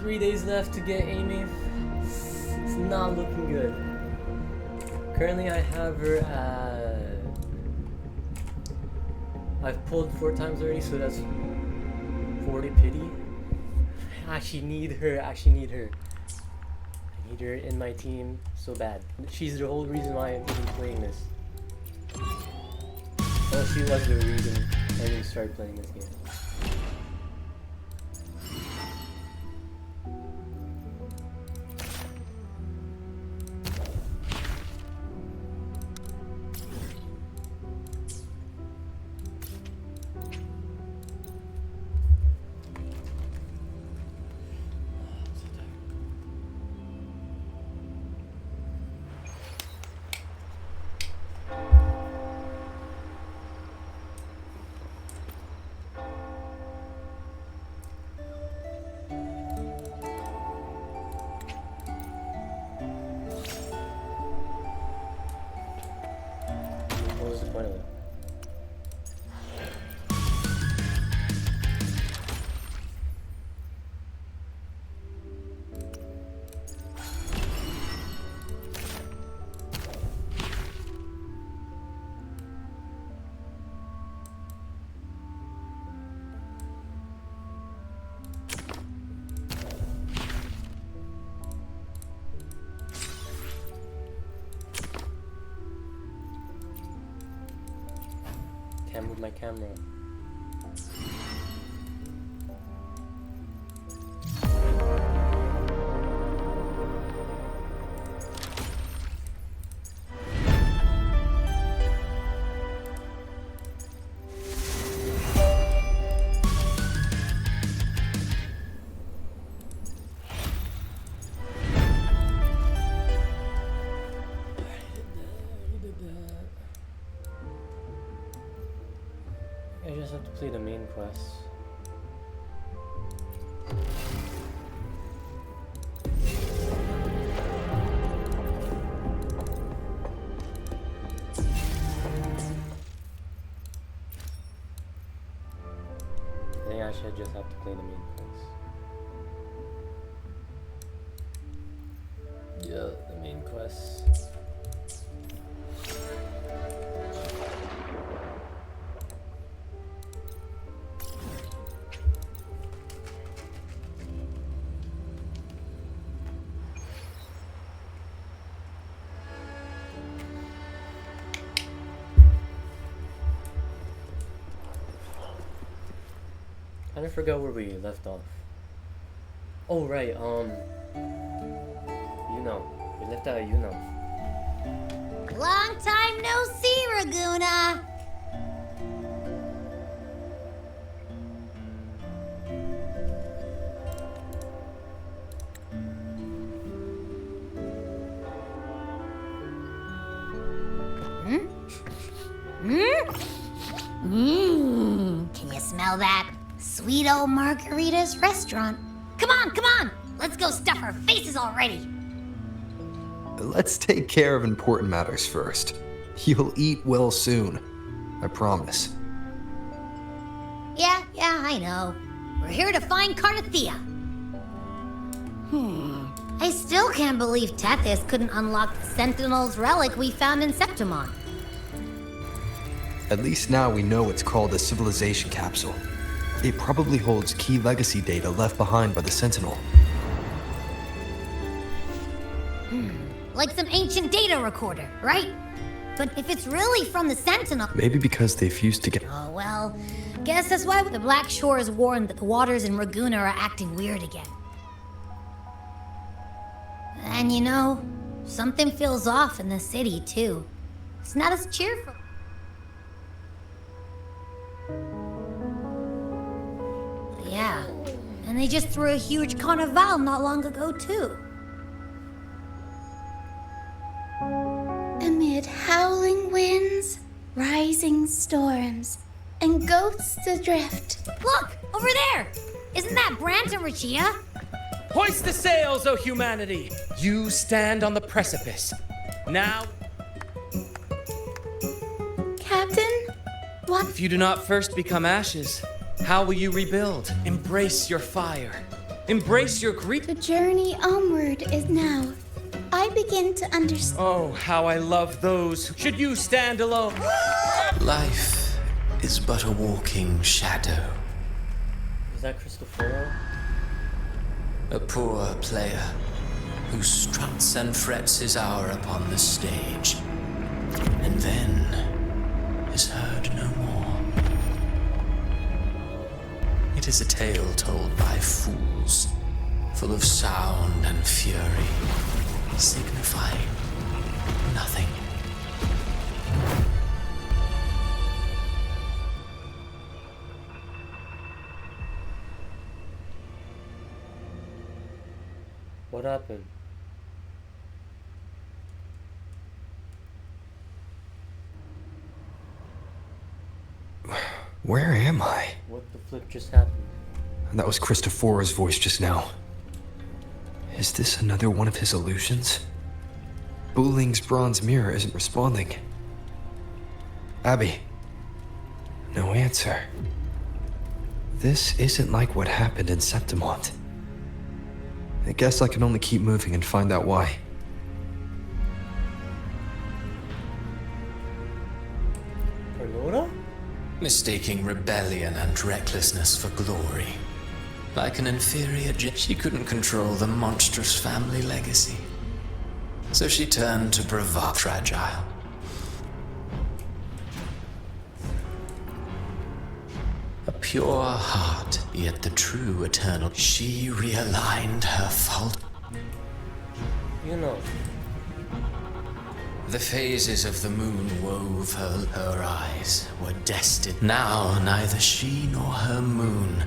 3 days left to get Amy. It's not looking good. Currently I have her at... I've pulled 4 times already, so that's 40 pity. I actually need her. I need her in my team so bad. She's the whole reason why I'm even playing this. Well, she was the reason I even started playing this game. What was the point of it? Can't move my camera. I just have to play the main quest. I think I should just have to play the main quest. Yeah, the main quest. I forgot where we left off. Oh right, we left out Long time no see, Raguna. Can you smell that? Sweet old Margarita's restaurant. Come on! Let's go stuff our faces already. Let's take care of important matters first. You'll eat well soon. I promise. Yeah, I know. We're here to find Cardathea. I still can't believe Tethys couldn't unlock the Sentinel's relic we found in Septimon. At least now we know it's called a civilization capsule. It probably holds key legacy data left behind by the Sentinel. Like some ancient data recorder, right? But if it's really from the Sentinel... Maybe because they fused together. Oh, well, guess that's why the Black Shores warned that the waters in Raguna are acting weird again. And you know, something feels off in the city, too. It's not as cheerful. Yeah, and they just threw a huge carnival not long ago, too. Amid howling winds, rising storms, and ghosts adrift. Look, over there! Isn't that Brant and Rachia? Hoist the sails, O humanity! You stand on the precipice. Now, Captain, what? if you do not first become ashes, how will you rebuild? Embrace your fire. Embrace your grief. The journey onward is now. I begin to understand. Oh, how I love those. Should you stand alone? Life is but a walking shadow. Is that Cristoforo? A poor player who struts and frets his hour upon the stage, and then is heard no more. It is a tale told by fools, full of sound and fury, signifying nothing. What happened? Where am I? What the flip just happened? That was Cristoforo's voice just now. Is this another one of his illusions? Buling's bronze mirror isn't responding. Abby. No answer. This isn't like what happened in Septimont. I guess I can only keep moving and find out why. Carlota? Mistaking rebellion and recklessness for glory. Like an inferior she couldn't control the monstrous family legacy. So she turned to bravado fragile. A pure heart, yet the true eternal. She realigned her fault. You know. The phases of the moon wove her eyes were destined. Now neither she nor her moon.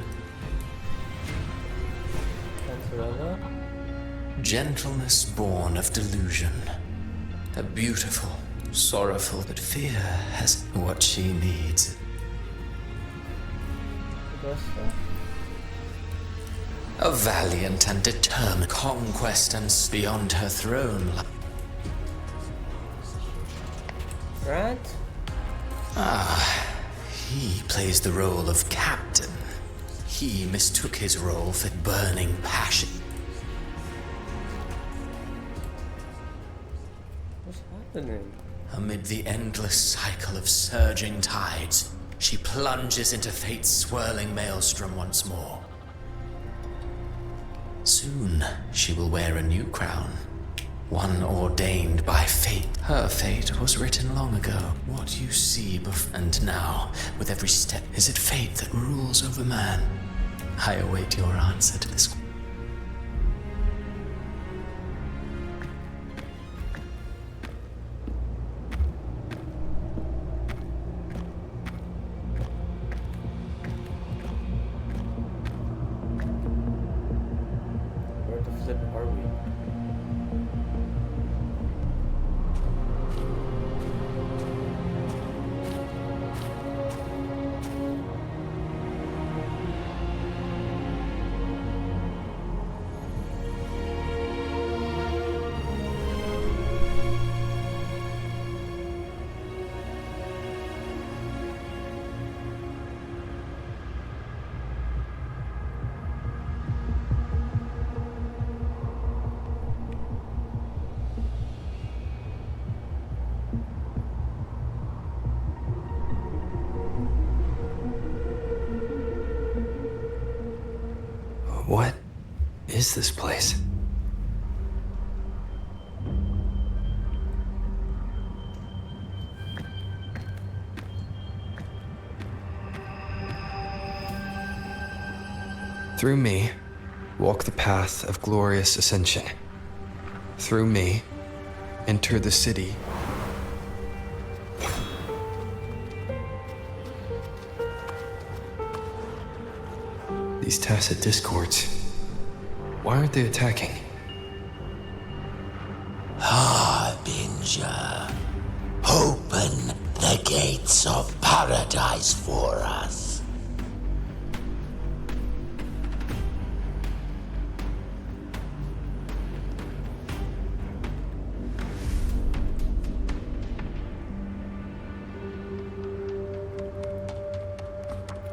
Cantarella? Gentleness born of delusion. A beautiful, sorrowful, but fear has what she needs. Augusta? A valiant and determined conquest and beyond her throne. Grant? He plays the role of captain. He mistook his role for burning passion. What's happening? Amid the endless cycle of surging tides, she plunges into fate's swirling maelstrom once more. Soon, she will wear a new crown. One ordained by fate. Her fate was written long ago. What you see and now, with every step, is it fate that rules over man? I await your answer to this. Where the flip are we? What is this place? Through me, walk the path of glorious ascension. Through me, enter the city. These tacit discords, why aren't they attacking? Harbinger, open the gates of paradise for us.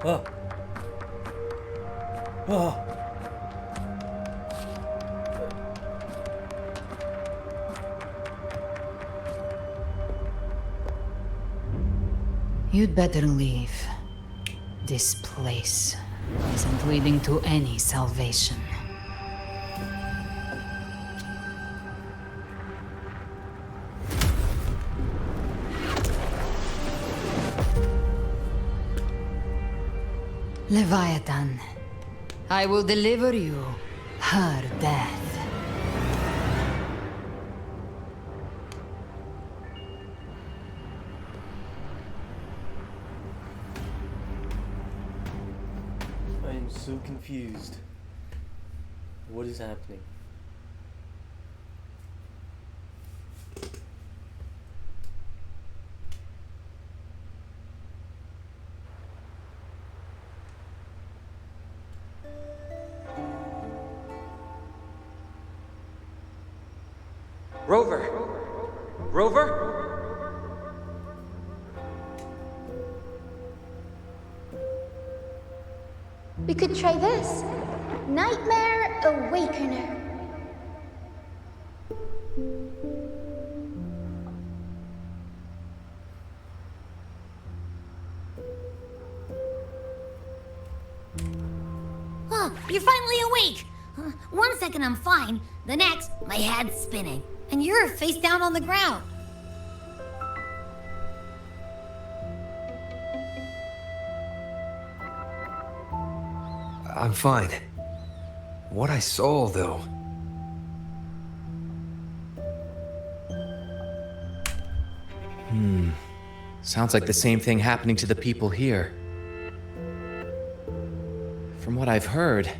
Oh. Oh. You'd better leave. This place isn't leading to any salvation. Leviathan, I will deliver you her death. I am so confused. What is happening? Rover! Rover? We could try this. Nightmare Awakener. Oh, you're finally awake! 1 second I'm fine, the next, my head's spinning. And you're face down on the ground. I'm fine. What I saw, though. Sounds like the same thing happening to the people here. From what I've heard,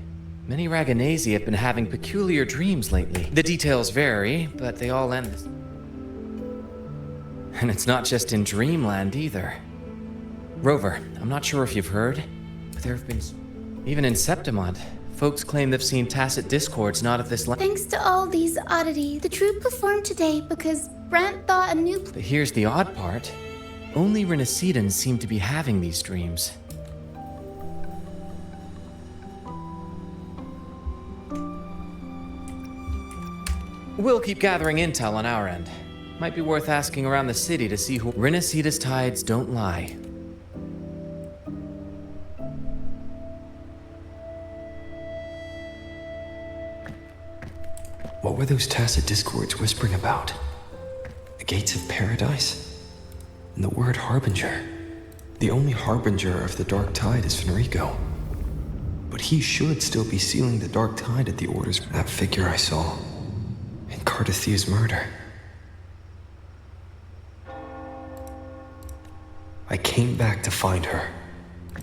many Raganesi have been having peculiar dreams lately. The details vary, but they all end this. And it's not just in Dreamland either. Rover, I'm not sure if you've heard, but there have been... Even in Septimont, folks claim they've seen tacit discords not of this land. Thanks to all these oddities, the troupe performed today because Brant thought a new But here's the odd part. Only Renacidans seem to be having these dreams. We'll keep gathering intel on our end. Might be worth asking around the city to see who... Renacida's tides don't lie. What were those tacit discords whispering about? The gates of paradise? And the word harbinger. The only harbinger of the dark tide is Fenrico. But he should still be sealing the dark tide at the orders of that figure I saw in Cardathia's murder. I came back to find her,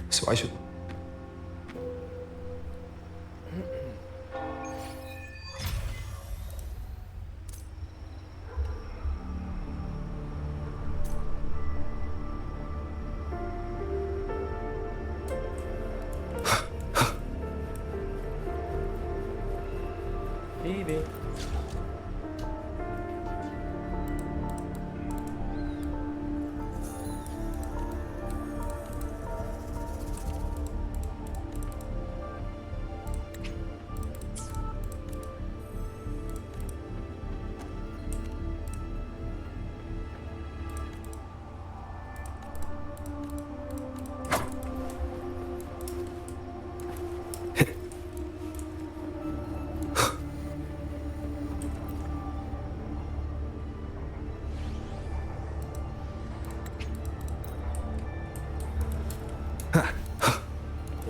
so I should... Baby.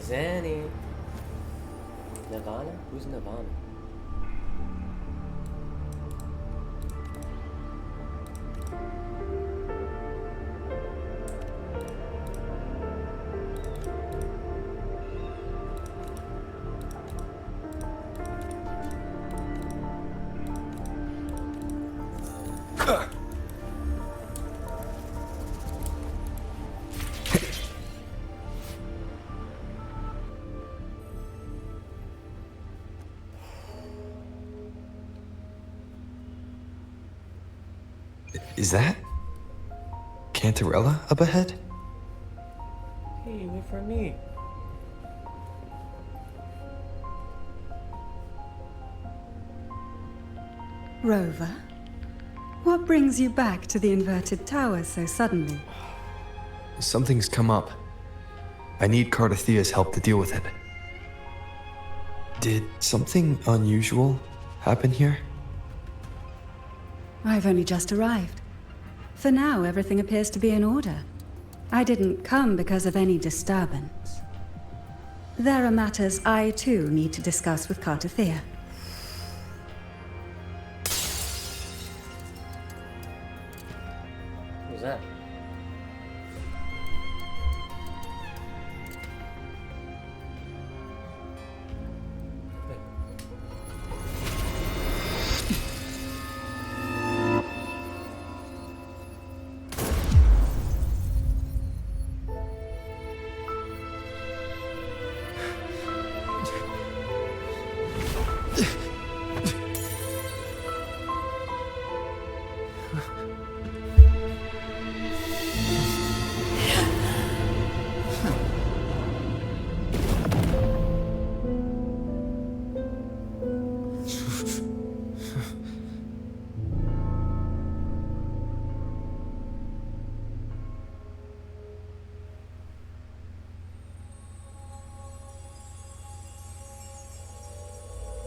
Zanny. Nirvana? Who's Nirvana? Is that... Cantarella up ahead? Hey, wait for me. Rover? What brings you back to the inverted tower so suddenly? Something's come up. I need Cardathia's help to deal with it. Did something unusual happen here? I've only just arrived. For now, everything appears to be in order. I didn't come because of any disturbance. There are matters I, too, need to discuss with Cardathia. What was that?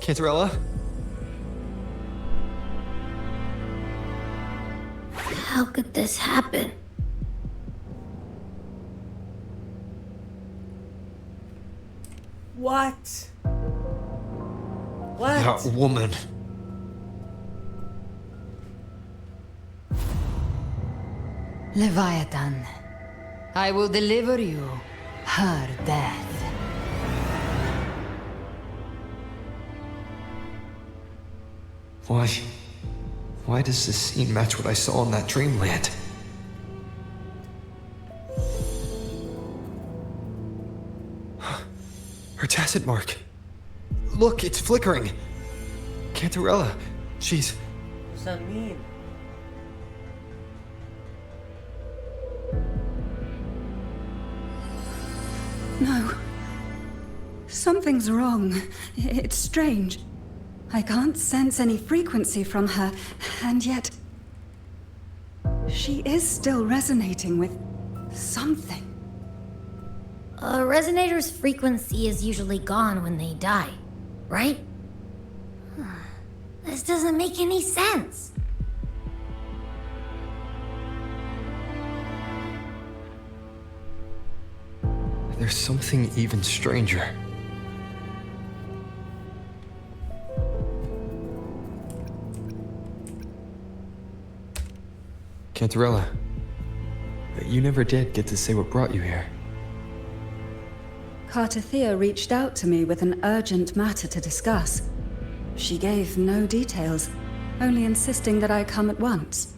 Cantarella? How could this happen? What? What? That woman. Leviathan, I will deliver you her death. Why does this scene match what I saw in that dreamland? Her tacit mark. Look, it's flickering. Cantarella, she's... What does that mean? No. Something's wrong. It's strange. I can't sense any frequency from her, and yet... she is still resonating with something. A resonator's frequency is usually gone when they die, right? This doesn't make any sense. There's something even stranger. Cantarella, you never did get to say what brought you here. Cardathia reached out to me with an urgent matter to discuss. She gave no details, only insisting that I come at once.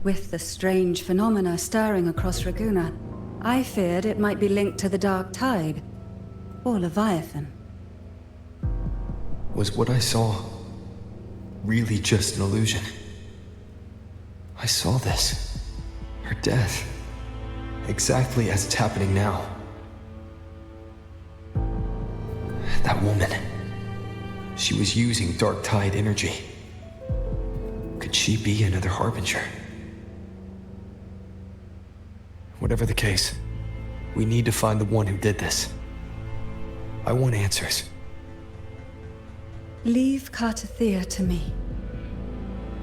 With the strange phenomena stirring across Raguna, I feared it might be linked to the Dark Tide, or Leviathan. Was what I saw really just an illusion? I saw this. Her death. Exactly as it's happening now. That woman. She was using Dark Tide energy. Could she be another Harbinger? Whatever the case, we need to find the one who did this. I want answers. Leave Cardathia to me.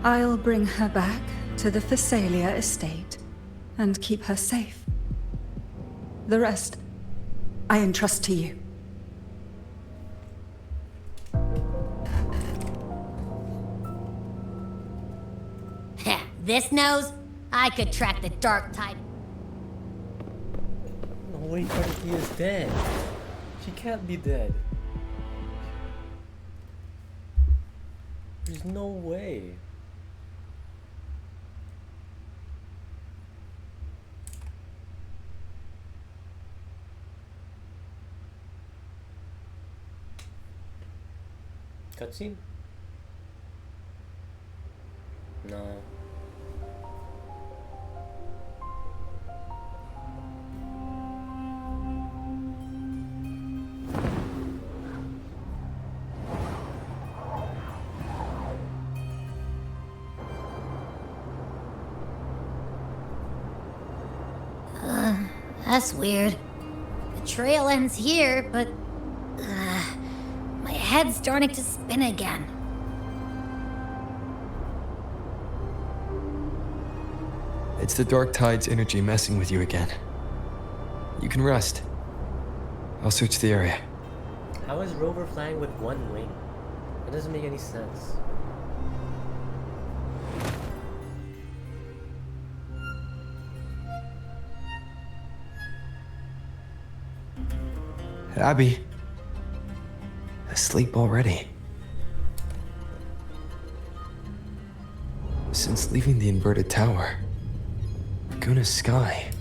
I'll bring her back to the Phasalia estate and keep her safe. The rest, I entrust to you. This nose? I could track the Dark Tide. No way Cardathia is dead. She can't be dead. There's no way. Cutscene? No. That's weird. The trail ends here, but... my head's starting to spin again. It's the Dark Tide's energy messing with you again. You can rest. I'll search the area. How is Rover flying with one wing? That doesn't make any sense. Abby. Asleep already. Since leaving the inverted tower, Laguna's sky.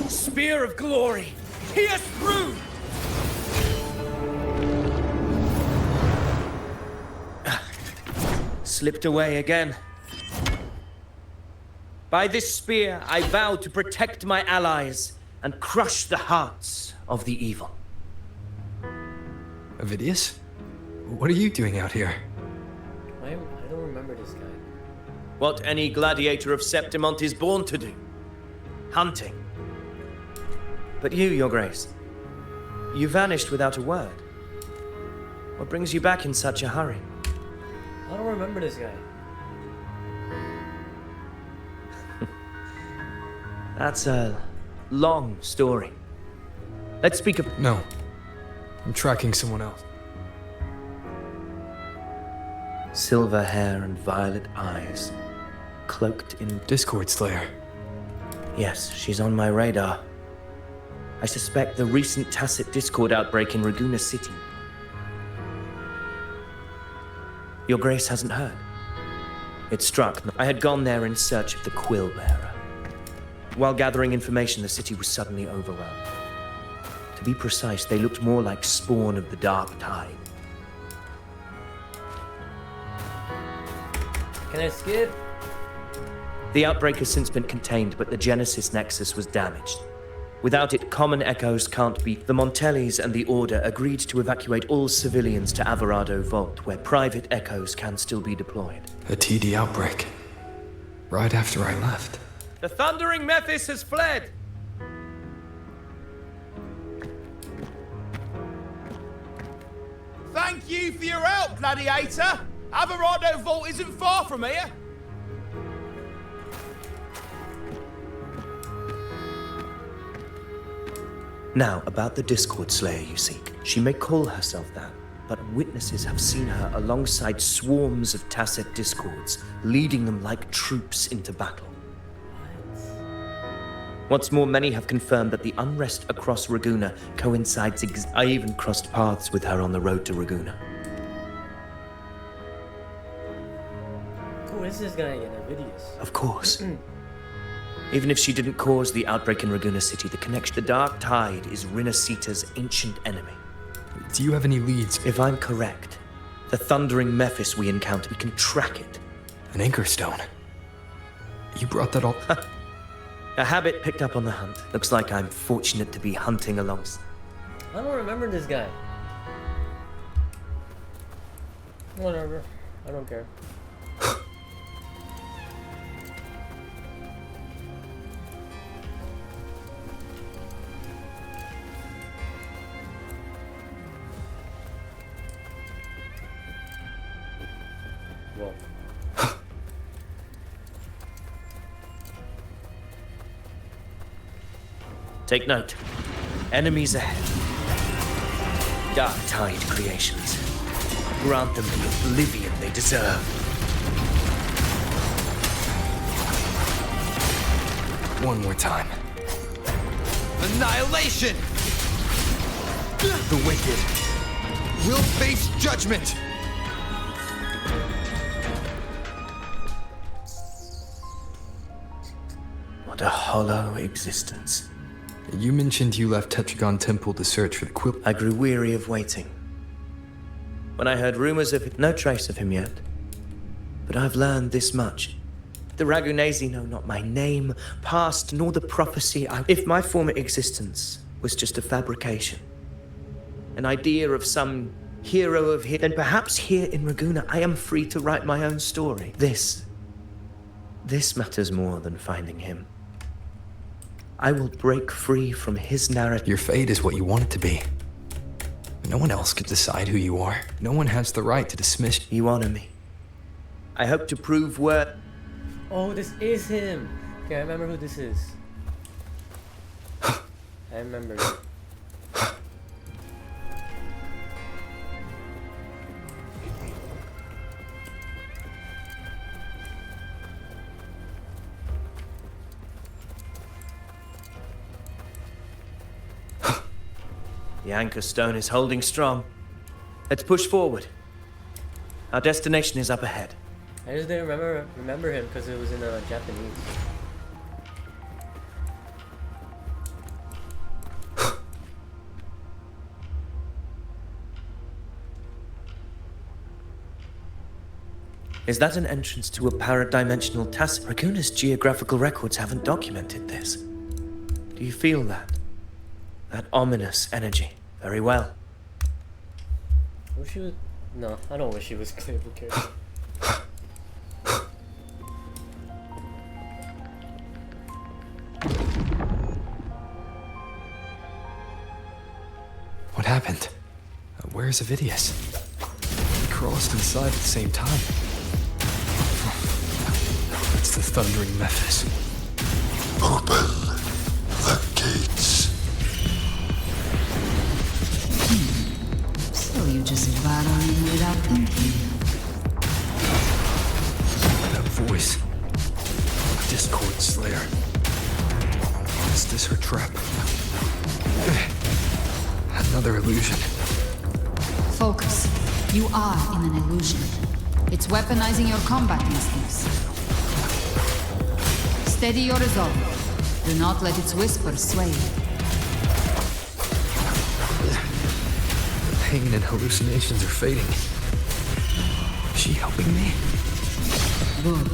Spear of glory! Pierce through! Slipped away again. By this spear, I vow to protect my allies and crush the hearts of the evil. AVIDIUS? What are you doing out here? I don't remember this guy. What any gladiator of Septimont is born to do. Hunting. But you, Your Grace, you vanished without a word. What brings you back in such a hurry? I don't remember this guy. That's a long story. Let's speak of... No. I'm tracking someone else. Silver hair and violet eyes, cloaked in... Discord Slayer. Yes, she's on my radar. I suspect the recent tacit discord outbreak in Raguena City. Your Grace hasn't heard. It struck. I had gone there in search of the Quill Bearer. While gathering information, the city was suddenly overrun. To be precise, they looked more like spawn of the Dark Tide. Can I skip? The outbreak has since been contained, but the Genesis Nexus was damaged. Without it, common echoes can't be. The Montellis and the Order agreed to evacuate all civilians to Alvarado Vault, where private echoes can still be deployed. A TD outbreak. Right after I left. The Thundering Mephis has fled! Thank you for your help, Gladiator! Alvarado Vault isn't far from here. Now, about the Discord Slayer you seek. She may call herself that, but witnesses have seen her alongside swarms of tacit discords, leading them like troops into battle. What's more, many have confirmed that the unrest across Raguena coincides I even crossed paths with her on the road to Raguena. Who is this guy again? AVIDIUS? Of course. Even if she didn't cause the outbreak in Raguena City, the connection to the Dark Tide is Rinasita's ancient enemy. Do you have any leads? If I'm correct, the Thundering Mephis we encountered, we can track it. An anchor stone. You brought that all... A habit picked up on the hunt. Looks like I'm fortunate to be hunting alongside. I don't remember this guy. Whatever. I don't care. Whoa. Take note. Enemies ahead. Dark Tide creations. Grant them the oblivion they deserve. One more time. Annihilation! The wicked will face judgment! What a hollow existence. You mentioned you left Tetragon Temple to search for the Quill. I grew weary of waiting. When I heard rumors of it, no trace of him yet. But I've learned this much. The Ragunesi know not my name, past, nor the prophecy If my former existence was just a fabrication, an idea of some hero of his, then perhaps here in Raguena I am free to write my own story. This matters more than finding him. I will break free from his narrative. Your fate is what you want it to be. No one else could decide who you are. No one has the right to dismiss You honor me. I hope to prove worth. Oh, this is him. Okay, I remember who this is. I remember. The anchor stone is holding strong. Let's push forward. Our destination is up ahead. I just didn't remember him because it was in Japanese. Is that an entrance to a paradimensional task? Raguna's geographical records haven't documented this. Do you feel that? That ominous energy? Very well. I wish she was... No, I don't wish she was playable character. What happened? Where's Avidius? We crossed inside at the same time. It's the thundering Memphis. Open the gates. So you just battle in without thinking. That voice. Discord Slayer. Is this her trap? Another illusion. Focus. You are in an illusion. It's weaponizing your combat instincts. Steady your resolve. Do not let its whispers sway you. The pain and hallucinations are fading. Is she helping me? Good.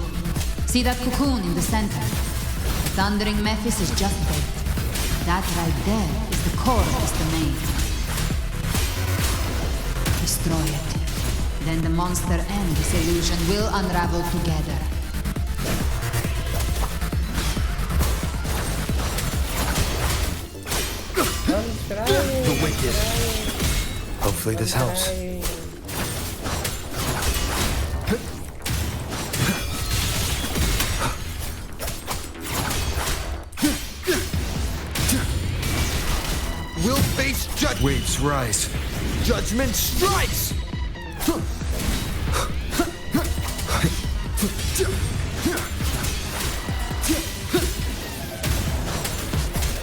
See that cocoon in the center? The thundering Memphis is just bait. That right there is the core of this domain. Destroy it. Then the monster and this illusion will unravel together. The wicked. Hopefully this helps. We'll face judgment. Waves rise. Judgment strikes!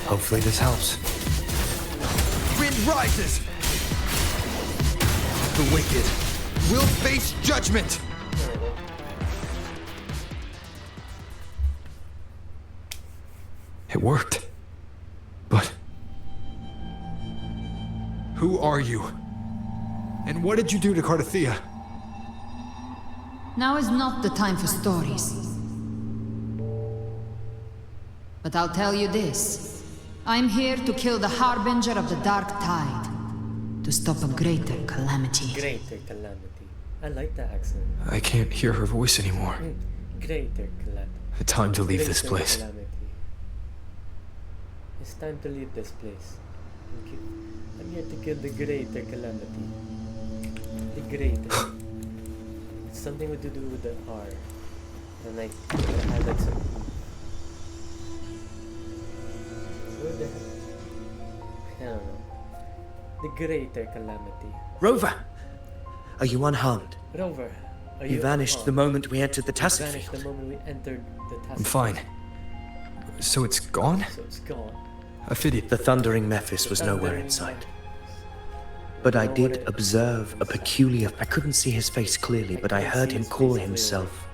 Hopefully this helps. Wind rises! The wicked will face judgment! It worked. But... who are you? And what did you do to Cardathea? Now is not the time for stories. But I'll tell you this. I'm here to kill the Harbinger of the Dark Tide. To stop a greater calamity. Greater calamity. I like that accent. I can't hear her voice anymore. Greater calamity. Time to leave this Greater place. calamity. It's time to leave this place. I'm here to kill the greater calamity. The greater. It's something to do with the R. And like, I had like some... What the hell? I don't know. The greater calamity. Rover! Are you unharmed? Rover, are You you vanished the unharmed? moment we entered the You task vanished field. the moment we entered the task I'm fine. So it's gone? So it's gone. Avidius. The thundering Memphis was nowhere in sight. But I did observe a peculiar... I couldn't see his face clearly, but I heard him call himself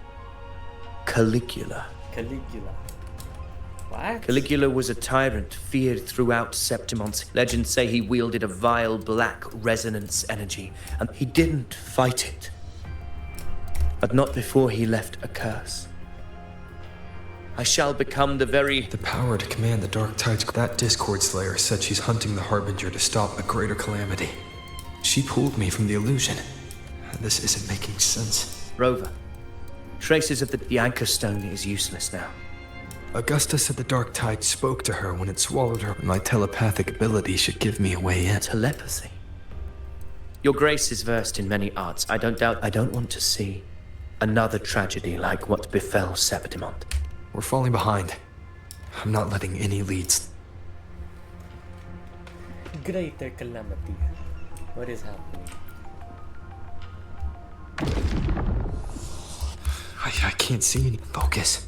Caligula. Caligula. What? Caligula was a tyrant feared throughout Septimon's. Legends say he wielded a vile black resonance energy, and he didn't fight it. But not before he left a curse. I shall become the very... The power to command the Dark Tides. That Discord Slayer said she's hunting the Harbinger to stop a greater calamity. She pulled me from the illusion. This isn't making sense. Rover, traces of the anchor stone is useless now. Augusta said the Dark Tide spoke to her when it swallowed her. My telepathic ability should give me a way in. Telepathy. Your Grace is versed in many arts. I don't want to see another tragedy like what befell Septimont. We're falling behind. I'm not letting any leads. Greater calamity. What is happening? I can't see any focus.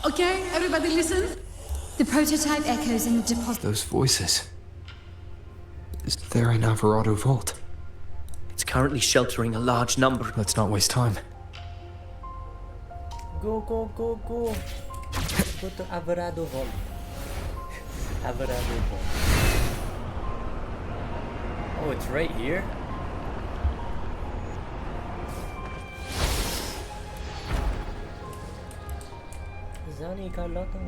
Okay, everybody listen. The prototype echoes in the deposit. Those voices. Is there an Alvarado vault? It's currently sheltering a large number. Let's not waste time. Go, go, go, go. Go to Alvarado Vault. Alvarado Vault. Oh, it's right here? Zani Carlotto.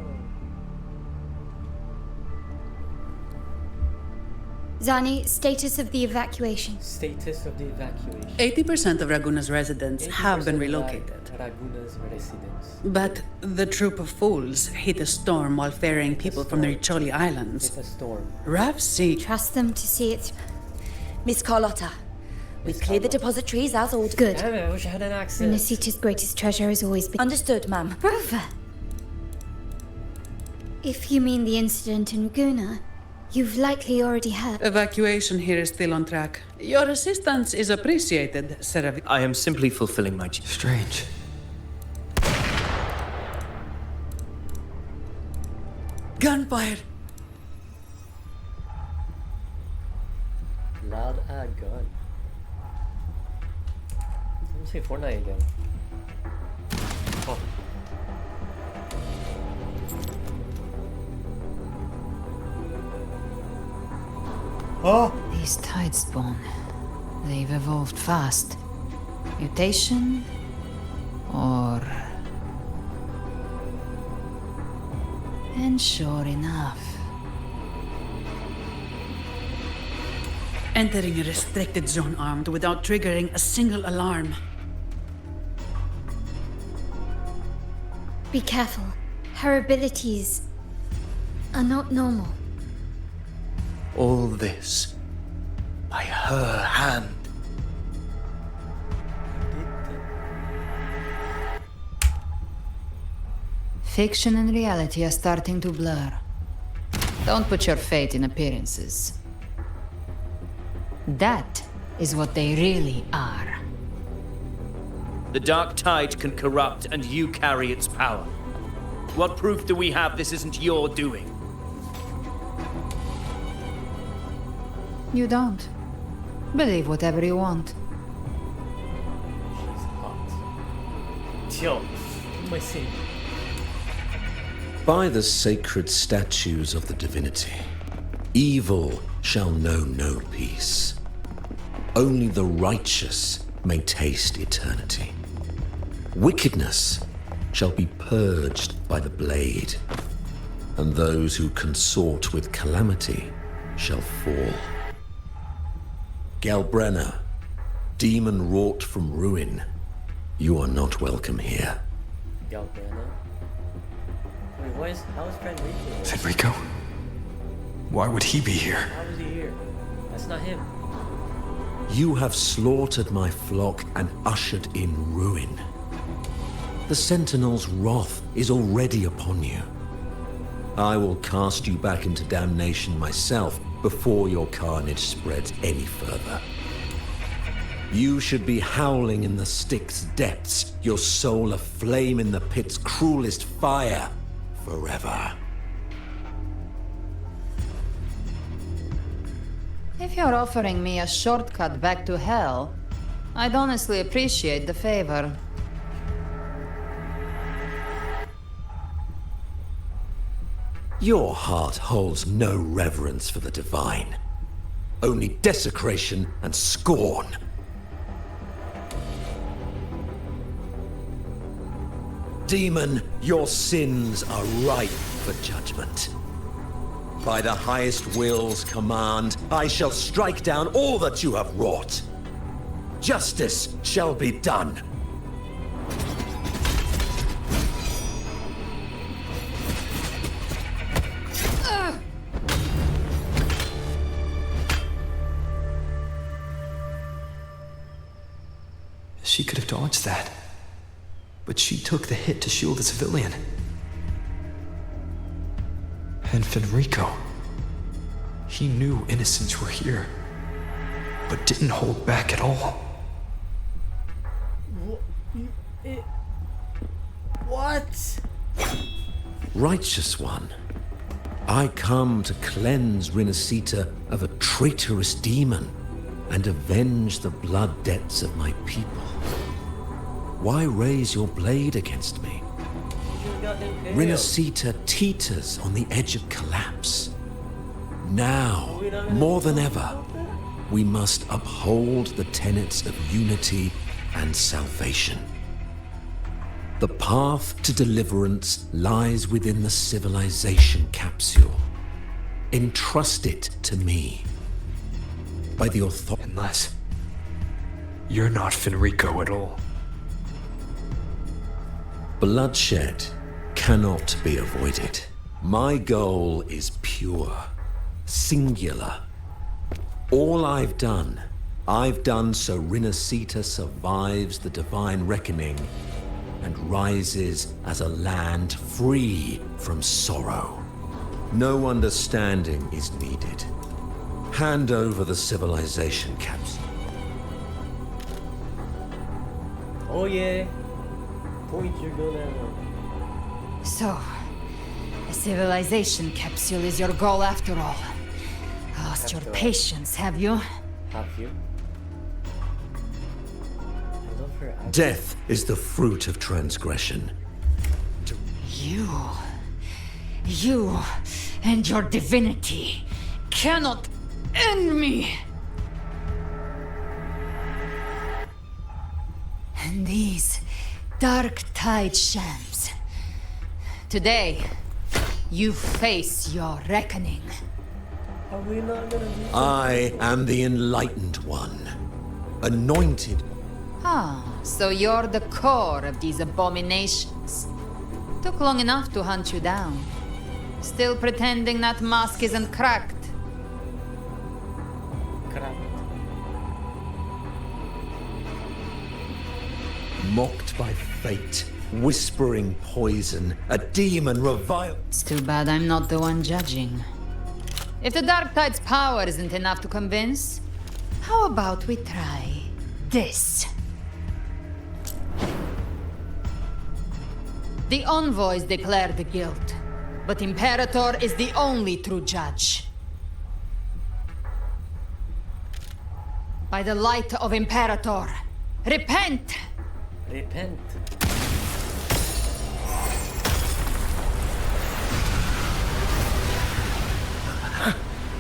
Zani, status of the evacuation. Status of the evacuation. 80% of Raguna's residents have been relocated. Raguna's residents. But the troop of fools hit a storm while ferrying people from the Riccioli Islands. It's a storm. Rav see. Trust them to see it. Miss Carlotta, we've cleared the depositories as ordered. Good. Damn it, I wish I had an accent. Renacita's greatest treasure has always been... Understood, ma'am. Rover! If you mean the incident in Raguna, you've likely already heard. Evacuation here is still on track. Your assistance is appreciated, Seravi. I am simply fulfilling my duty. Strange. Gunfire! Loud gun. Let me say Fortnite again. Oh. Oh! These tide spawn. They've evolved fast. Mutation? Or... And sure enough. Entering a restricted zone armed without triggering a single alarm. Be careful. Her abilities are not normal. All this by her hand. Fiction and reality are starting to blur. Don't put your faith in appearances. That is what they really are. The Dark Tide can corrupt, and you carry its power. What proof do we have this isn't your doing? You don't. Believe whatever you want. She's hot. Yo, what am I saying? By the sacred statues of the divinity, evil shall know no peace. Only the righteous may taste eternity. Wickedness shall be purged by the blade, and those who consort with calamity shall fall. Galbrena, demon wrought from ruin, you are not welcome here. Galbrena? Wait, how is Frederico? Federico? Why would he be here? How is he here? That's not him. You have slaughtered my flock and ushered in ruin. The Sentinel's wrath is already upon you. I will cast you back into damnation myself before your carnage spreads any further. You should be howling in the Styx's depths, your soul aflame in the pit's cruelest fire, forever. If you're offering me a shortcut back to hell, I'd honestly appreciate the favor. Your heart holds no reverence for the divine, only desecration and scorn. Demon, your sins are ripe for judgment. By the highest will's command, I shall strike down all that you have wrought. Justice shall be done. She could have dodged that. But she took the hit to shield a civilian. And Fenrico. He knew innocents were here, but didn't hold back at all. What? Righteous one, I come to cleanse Rinascita of a traitorous demon and avenge the blood debts of my people. Why raise your blade against me? Rinascita teeters on the edge of collapse. Now, more than ever, we must uphold the tenets of unity and salvation. The path to deliverance lies within the civilization capsule. Entrust it to me. By the authority. Unless you're not Fenrico at all. Bloodshed cannot be avoided. My goal is pure, singular. All I've done so Rinascita survives the divine reckoning and rises as a land free from sorrow. No understanding is needed. Hand over the civilization capsule. Oh yeah. Point your gun at him. So, a civilization capsule is your goal after all. Lost your patience, have you? Have you? I love her accent. Death is the fruit of transgression. You and your divinity cannot end me. And these dark tide shams. Today, you face your reckoning. Are we not gonna do I am the enlightened one, anointed. Ah, so you're the core of these abominations. Took long enough to hunt you down. Still pretending that mask isn't cracked. Mocked by fate, whispering poison, a demon reviled. It's too bad I'm not the one judging. If the Dark Tide's power isn't enough to convince, how about we try this? The envoys declare the guilt, but Imperator is the only true judge. By the light of Imperator, repent! Repent.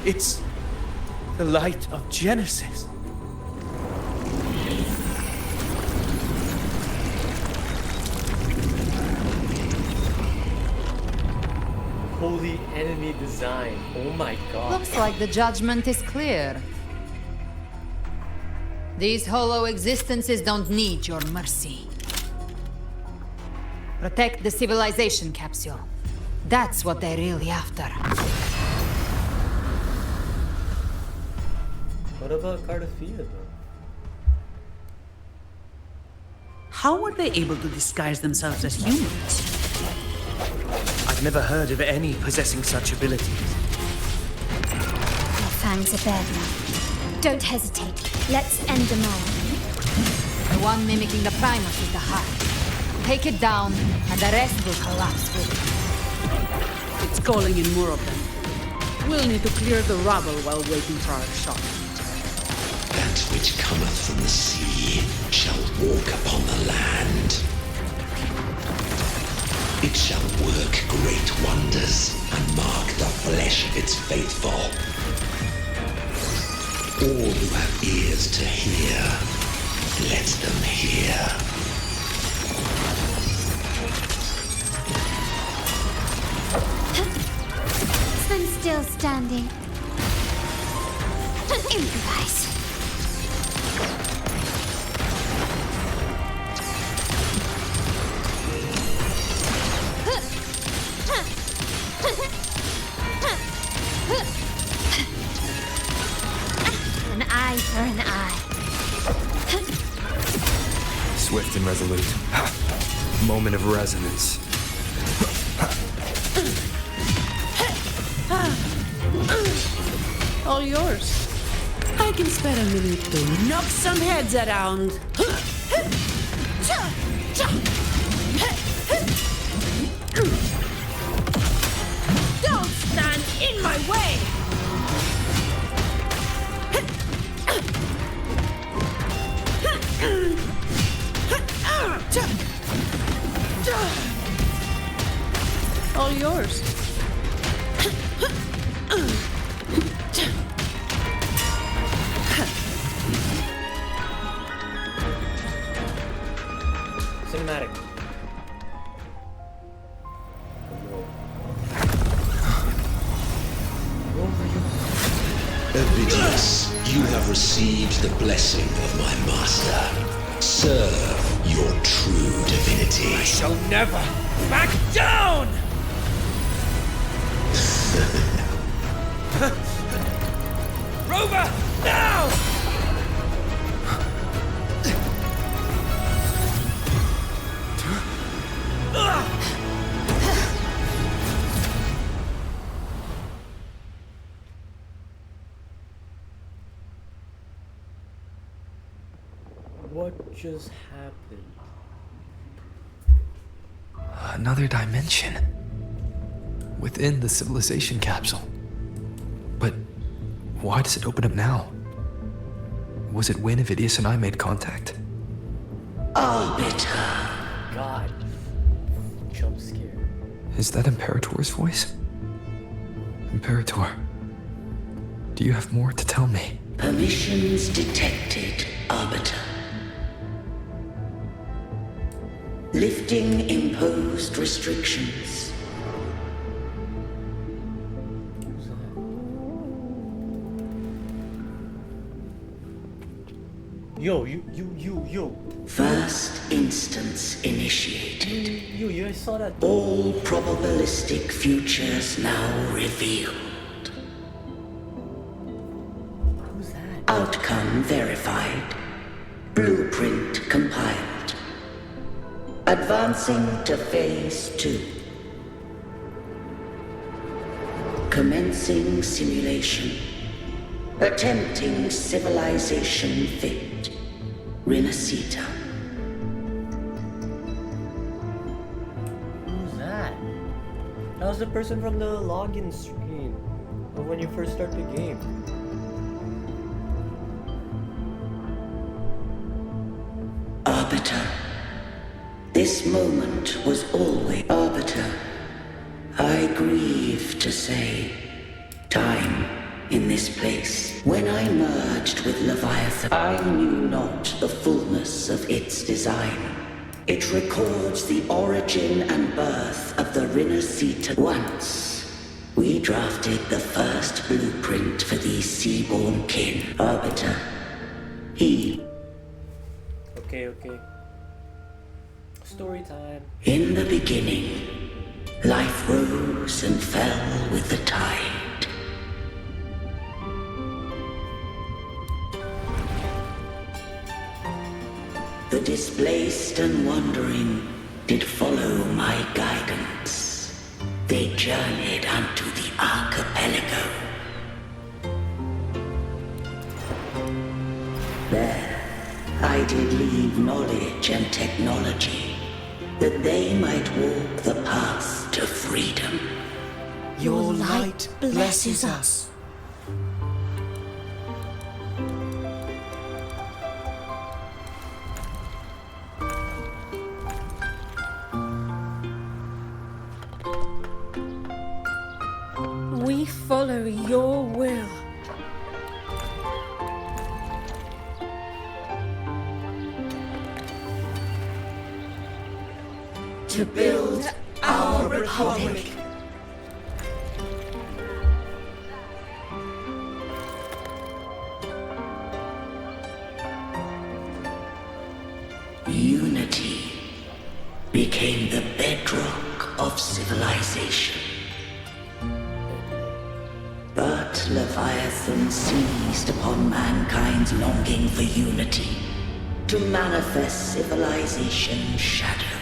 It's the light of Genesis. Holy enemy design. Oh my god. Looks like the judgment is clear. These hollow existences don't need your mercy. Protect the civilization capsule. That's what they're really after. What about Cardathea though? How were they able to disguise themselves as humans? I've never heard of any possessing such abilities. Our fangs are bared now. Don't hesitate. Let's end them all. The one mimicking the Primus is the heart. Take it down, and the rest will collapse with it. It's calling in more of them. We'll need to clear the rubble while waiting for our shot. That which cometh from the sea shall walk upon the land. It shall work great wonders and mark the flesh of its faithful. All who have ears to hear, let them hear. I'm still standing. Improvise. An eye for an eye. Swift and resolute. Moment of resonance. All yours. I can spare a minute to knock some heads around. Don't stand in my way! All yours. Cinematic. AVIDIUS, you have received the blessing of my master. Serve your true divinity. I shall never back down! Rover, now! What just happened? Another dimension. Within the civilization capsule. But why does it open up now? Was it when AVIDIUS and I made contact? Arbiter. God. Jump scare. Is that Imperator's voice? Imperator, do you have more to tell me? Permissions detected, Arbiter. Lifting imposed restrictions. Yo. First instance initiated. Yo, I saw that. All probabilistic futures now revealed. Who's that? Outcome verified. Blueprint compiled. Advancing to phase 2. Commencing simulation. Attempting civilization fit. Renacita. Who's that? That was the person from the login screen of when you first start the game. Arbiter. This moment was always Arbiter. I grieve to say, time in this place. When I merged with Leviathan, I knew not the fullness of its design. It records the origin and birth of the Renacita. Once, we drafted the first blueprint for these seaborn kin. Arbiter. He. Okay. Story time. In the beginning, life rose and fell with the tide. The displaced and wandering did follow my guidance. They journeyed unto the archipelago. There, I did leave knowledge and technology, that they might walk the path to freedom. Your light blesses us. We follow your will. To build our republic. Unity became the bedrock of civilization. But Leviathan seized upon mankind's longing for unity to manifest civilization's shadow.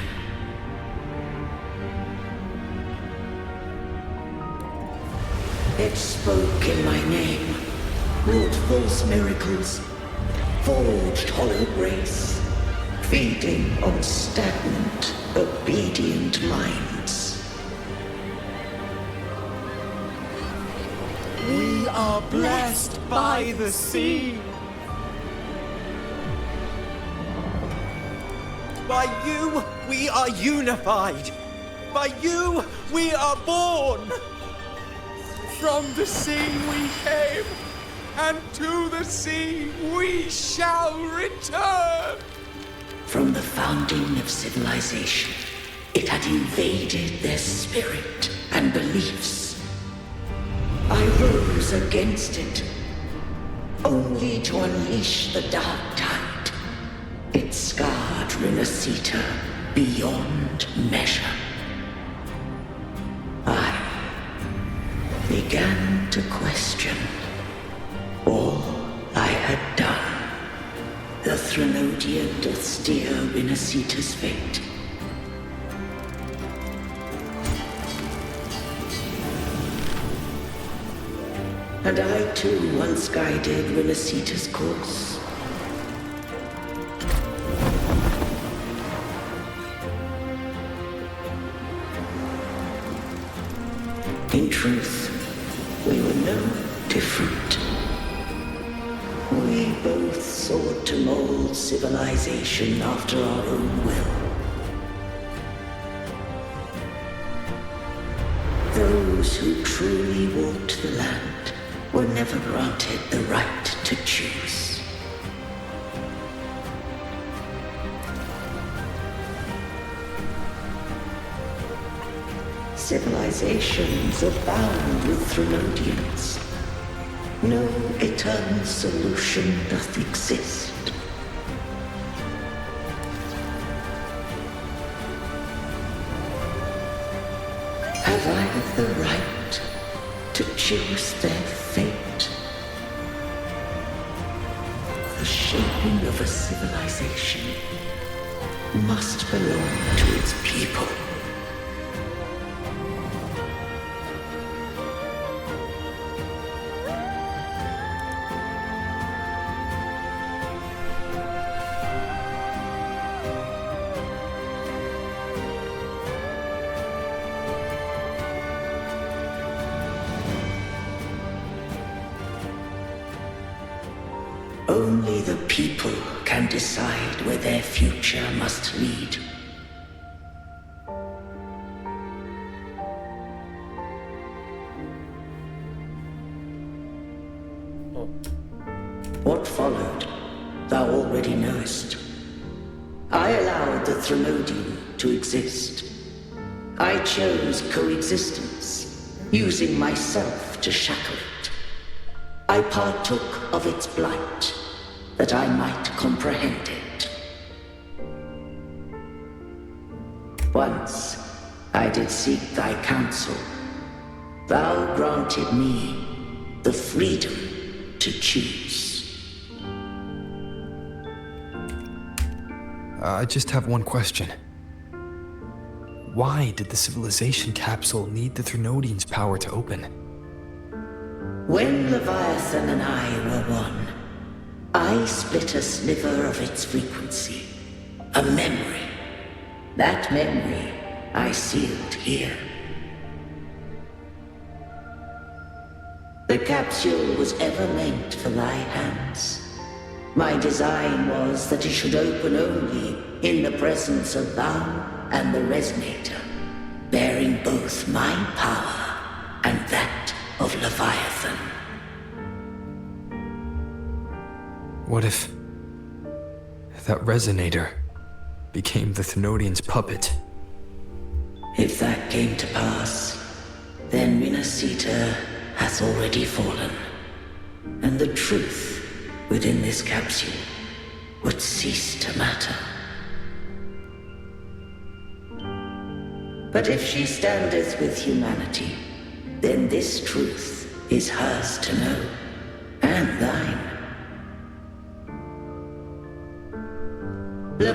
It spoke in my name, wrought false miracles, forged hollow grace, feeding on stagnant, obedient minds. We are blessed by the sea. By you, we are unified. By you, we are born. From the sea we came, and to the sea we shall return. From the founding of civilization, it had invaded their spirit and beliefs. I rose against it, only to unleash the dark tide. It scarred Renacita beyond measure. I began to question all I had done. The Threnodian doth steer Renacita's fate. And I too once guided Renacita's course. In truth, we were no different. We both sought to mold civilization after our own will. Those who truly walked the land were never granted the right to choose. Civilizations abound with Threnodians. No eternal solution doth exist. Have I the right to choose their fate? The shaping of a civilization must belong to its people. Only the people can decide where their future must lead. What followed, thou already knowest. I allowed the Threnodian to exist. I chose coexistence, using myself to shackle it. I partook of its blight, that I might comprehend it. Once I did seek thy counsel. Thou granted me the freedom to choose. I just have one question. Why did the civilization capsule need the Threnodian's power to open? When Leviathan and I were one, I split a sliver of its frequency, a memory. That memory I sealed here. The capsule was ever meant for thy hands. My design was that it should open only in the presence of thou and the Resonator, bearing both my power and that of Leviathan. What if that Resonator became the Thenodian's puppet? If that came to pass, then Renacita has already fallen, and the truth within this capsule would cease to matter. But if she standeth with humanity, then this truth is hers to know, and thine.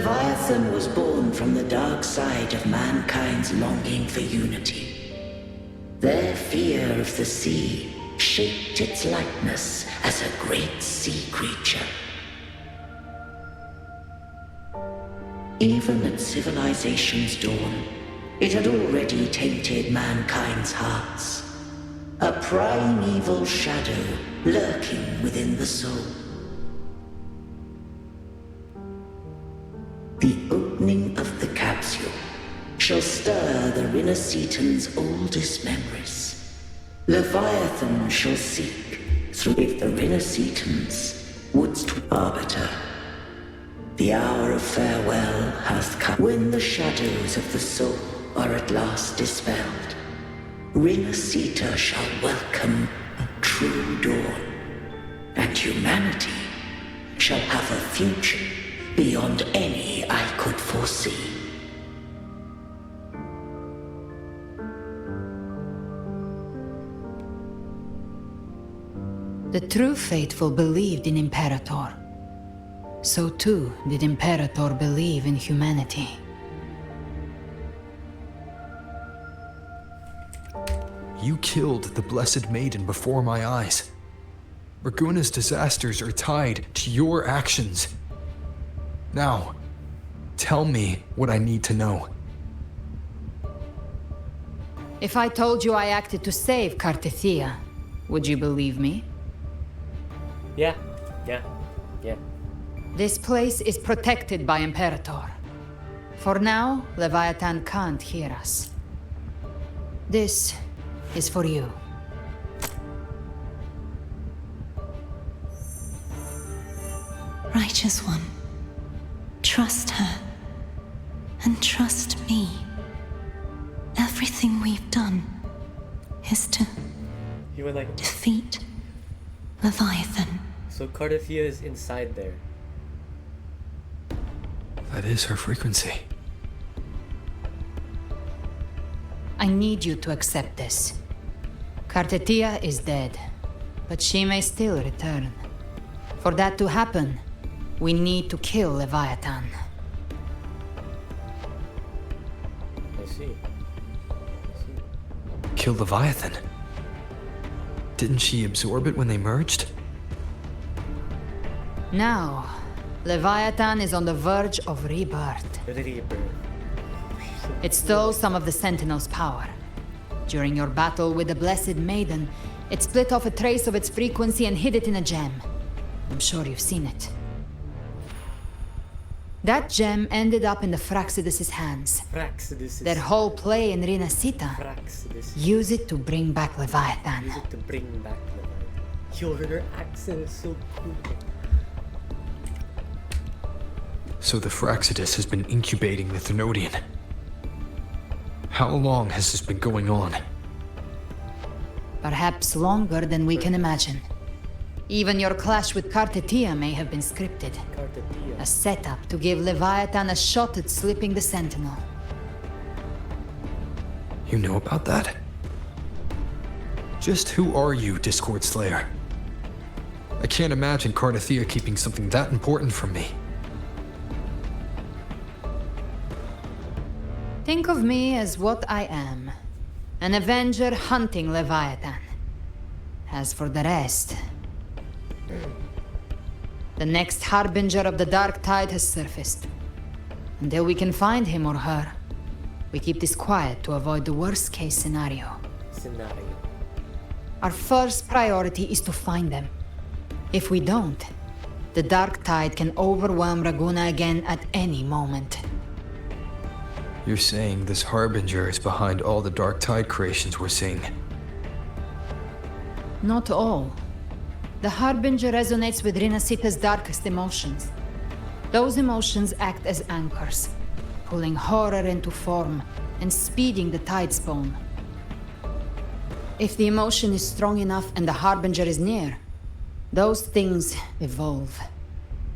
Leviathan was born from the dark side of mankind's longing for unity. Their fear of the sea shaped its likeness as a great sea creature. Even at civilization's dawn, it had already tainted mankind's hearts. A primeval shadow lurking within the soul. The opening of the capsule shall stir the Rinascitan's oldest memories. Leviathan shall seek through if the Rinascitans would arbiter. The hour of farewell hath come when the shadows of the soul are at last dispelled. Rinascita shall welcome a true dawn, and humanity shall have a future beyond any I could foresee. The true faithful believed in Imperator. So too did Imperator believe in humanity. You killed the Blessed Maiden before my eyes. Raguna's disasters are tied to your actions. Now, tell me what I need to know. If I told you I acted to save Cartethia, would you believe me? Yeah. This place is protected by Imperator. For now, Leviathan can't hear us. This is for you. Righteous One, trust her, and trust me. Everything we've done is to You were like, defeat Leviathan. so Cartethia is inside there. That is her frequency. I need you to accept this. Cartethia is dead, but she may still return. For that to happen, we need to kill Leviathan. I see. Kill Leviathan? Didn't she absorb it when they merged? Now, Leviathan is on the verge of rebirth. It stole some of the Sentinel's power. During your battle with the Blessed Maiden, it split off a trace of its frequency and hid it in a gem. I'm sure you've seen it. That gem ended up in the Fraxidus' hands. Their whole play in Rinascita. Use it to bring back Leviathan. Use it to bring back Leviathan. Yo, her accent is so cool. So the Fraxidus has been incubating the Thenodian. How long has this been going on? Perhaps longer than we can imagine. Even your clash with Cartethia may have been scripted. A setup to give Leviathan a shot at slipping the Sentinel. You know about that? Just who are you, Discord Slayer? I can't imagine Cartethia keeping something that important from me. Think of me as what I am. An Avenger hunting Leviathan. As for the rest... The next Harbinger of the Dark Tide has surfaced. Until we can find him or her, we keep this quiet to avoid the worst-case scenario. Our first priority is to find them. If we don't, the Dark Tide can overwhelm Raguna again at any moment. You're saying this Harbinger is behind all the Dark Tide creations we're seeing? Not all. The Harbinger resonates with Rinascita's darkest emotions. Those emotions act as anchors, pulling horror into form and speeding the tide spawn. If the emotion is strong enough and the Harbinger is near, those things evolve.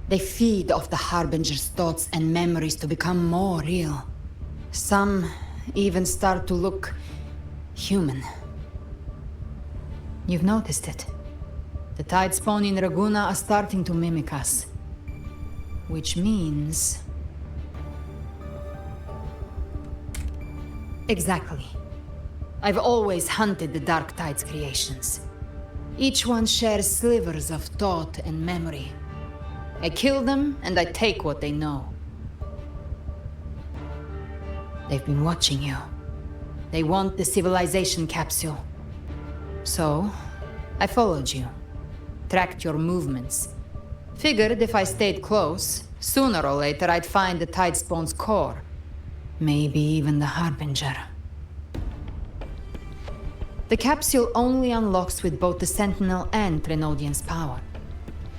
They feed off the Harbinger's thoughts and memories to become more real. Some even start to look human. You've noticed it. The tide spawn in Raguna are starting to mimic us. Which means Exactly. I've always hunted the Dark Tide's creations. Each one shares slivers of thought and memory. I kill them, and I take what they know. They've been watching you. They want the civilization capsule. So, I followed you. Tracked your movements. Figured if I stayed close, sooner or later I'd find the Tidespawn's core. Maybe even the Harbinger. The capsule only unlocks with both the Sentinel and Trinodian's power.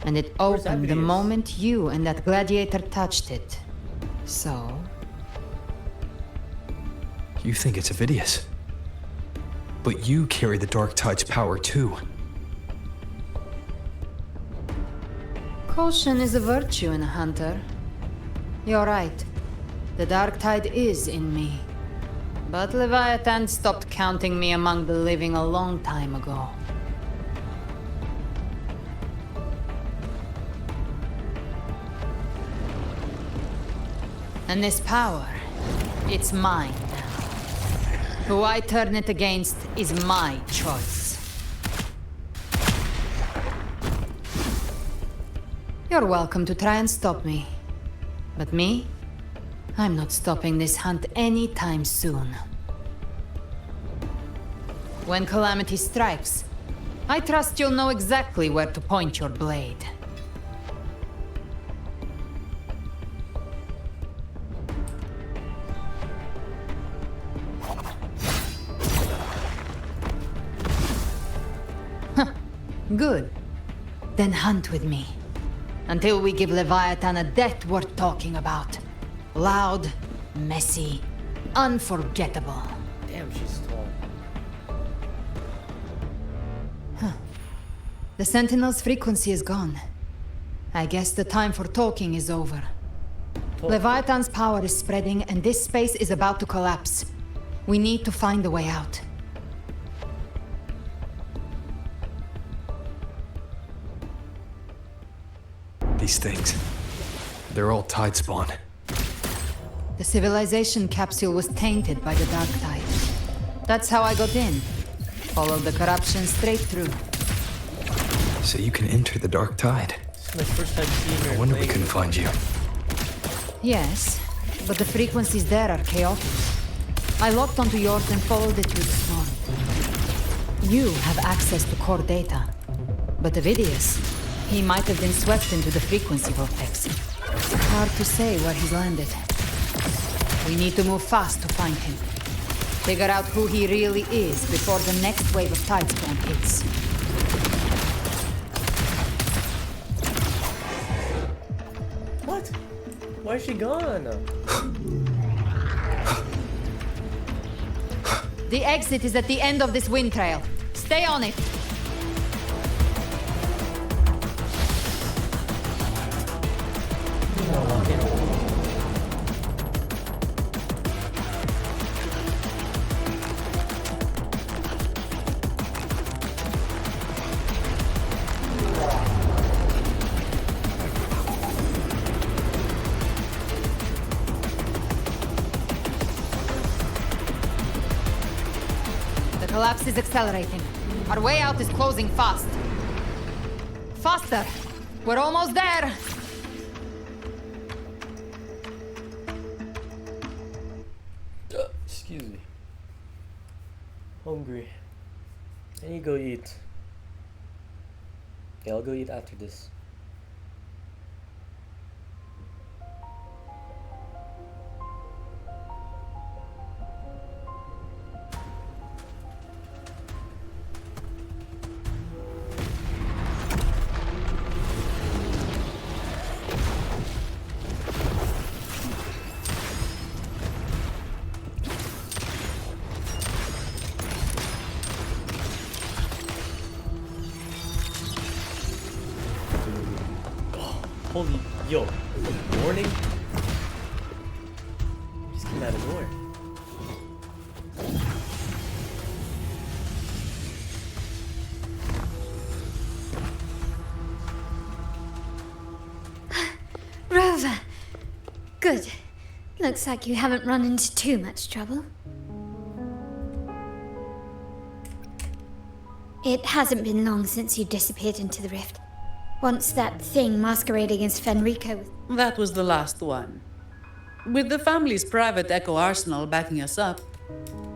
And it opened the moment you and that gladiator touched it. So... You think it's AVIDIUS. But you carry the Dark Tide's power too. Caution is a virtue in a hunter. You're right. The Dark Tide is in me. But Leviathan stopped counting me among the living a long time ago. And this power, it's mine now. Who I turn it against is my choice. You're welcome to try and stop me. But me? I'm not stopping this hunt anytime soon. When calamity strikes, I trust you'll know exactly where to point your blade. Good. Then hunt with me. Until we give Leviathan a death worth talking about. Loud, messy, unforgettable. Damn, she's tall. The Sentinel's frequency is gone. I guess the time for talking is over. Leviathan's power is spreading and this space is about to collapse. We need to find a way out. These things. They're all Tidespawn. The civilization capsule was tainted by the Dark Tide. That's how I got in. Followed the corruption straight through. So you can enter the Dark Tide. This is my first time seeing her. No wonder we couldn't find you. Yes, but the frequencies there are chaotic. I locked onto yours and followed it through the storm. You have access to core data. But AVIDIUS, he might have been swept into the frequency vortex. Hard to say where he's landed. We need to move fast to find him. Figure out who he really is before the next wave of Tidespawn hits. What? Why is she gone? The exit is at the end of this wind trail. Stay on it. The collapse is accelerating. Our way out is closing fast. Faster! We're almost there! Excuse me. Hungry. I need to go eat. Yeah, I'll go eat after this. Holy, yo, morning? Just came out of nowhere. Rover! Good. Looks like you haven't run into too much trouble. It hasn't been long since you disappeared into the rift. Once that thing masquerading as Fenrico. That was the last one. With the family's private Echo Arsenal backing us up.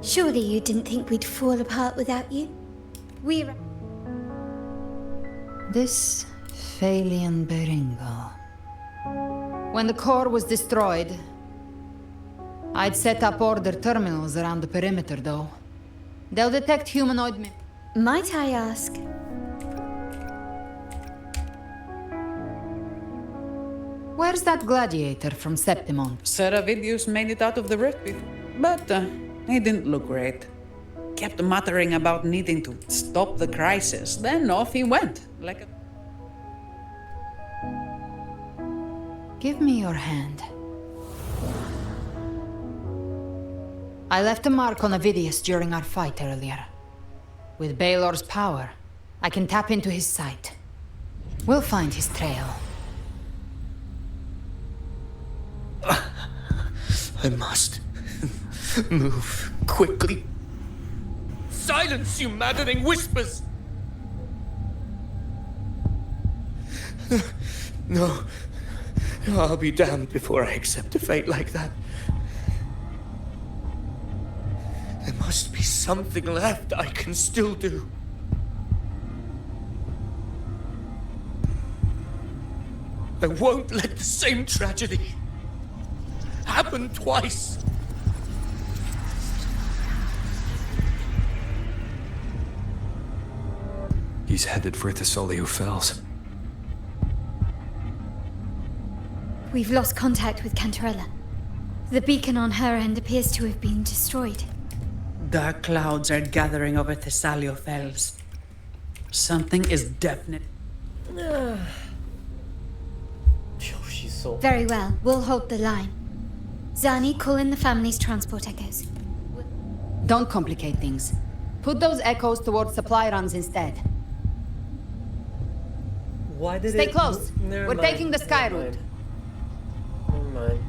Surely you didn't think we'd fall apart without you? This Phalian Beringal. When the core was destroyed, I'd set up order terminals around the perimeter, though. They'll detect humanoid. Might I ask? Where's that gladiator from Septimon? Sir AVIDIUS made it out of the rift before, but he didn't look great. Kept muttering about needing to stop the crisis, then off he went, like a... Give me your hand. I left a mark on AVIDIUS during our fight earlier. With Baelor's power, I can tap into his sight. We'll find his trail. I must move quickly. Silence, you maddening whispers! No, I'll be damned before I accept a fate like that. There must be something left I can still do. I won't let the same tragedy happen twice. He's headed for Thessalio Fells. We've lost contact with Cantarella. The beacon on her end appears to have been destroyed. Dark clouds are gathering over Thessalio Fells. Something is definite. She's so... Very well, we'll hold the line. Zani, call in the family's transport echoes. Don't complicate things. Put those echoes towards supply runs instead. Why did Stay close. We're taking the sky route. Never mind.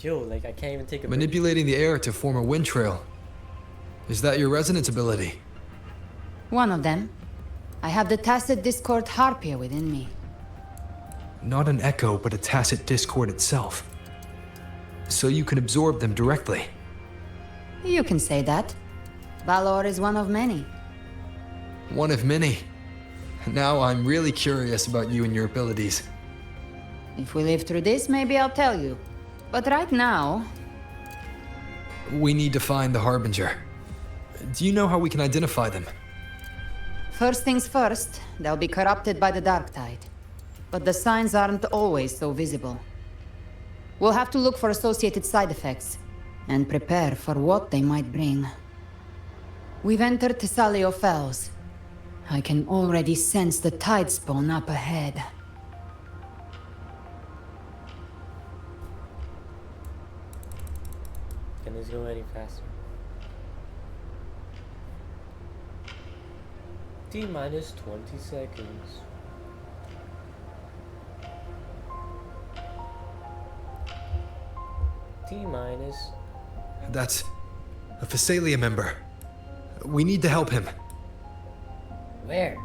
Yo, like I can't even take a break. Manipulating the air to form a wind trail. Is that your resonance ability? One of them. I have the Tacit Discord Harpia within me. Not an echo, but a tacit discord itself. So you can absorb them directly. You can say that. Valor is one of many. One of many. Now I'm really curious about you and your abilities. If we live through this, maybe I'll tell you. But right now... We need to find the Harbinger. Do you know how we can identify them? First things first, they'll be corrupted by the dark tide. But the signs aren't always so visible. We'll have to look for associated side effects, and prepare for what they might bring. We've entered Thessalio Fells. I can already sense the tide spawn up ahead. Can this go any faster? T-minus 20 seconds. T-minus... That's a Phasalia member. We need to help him. Where?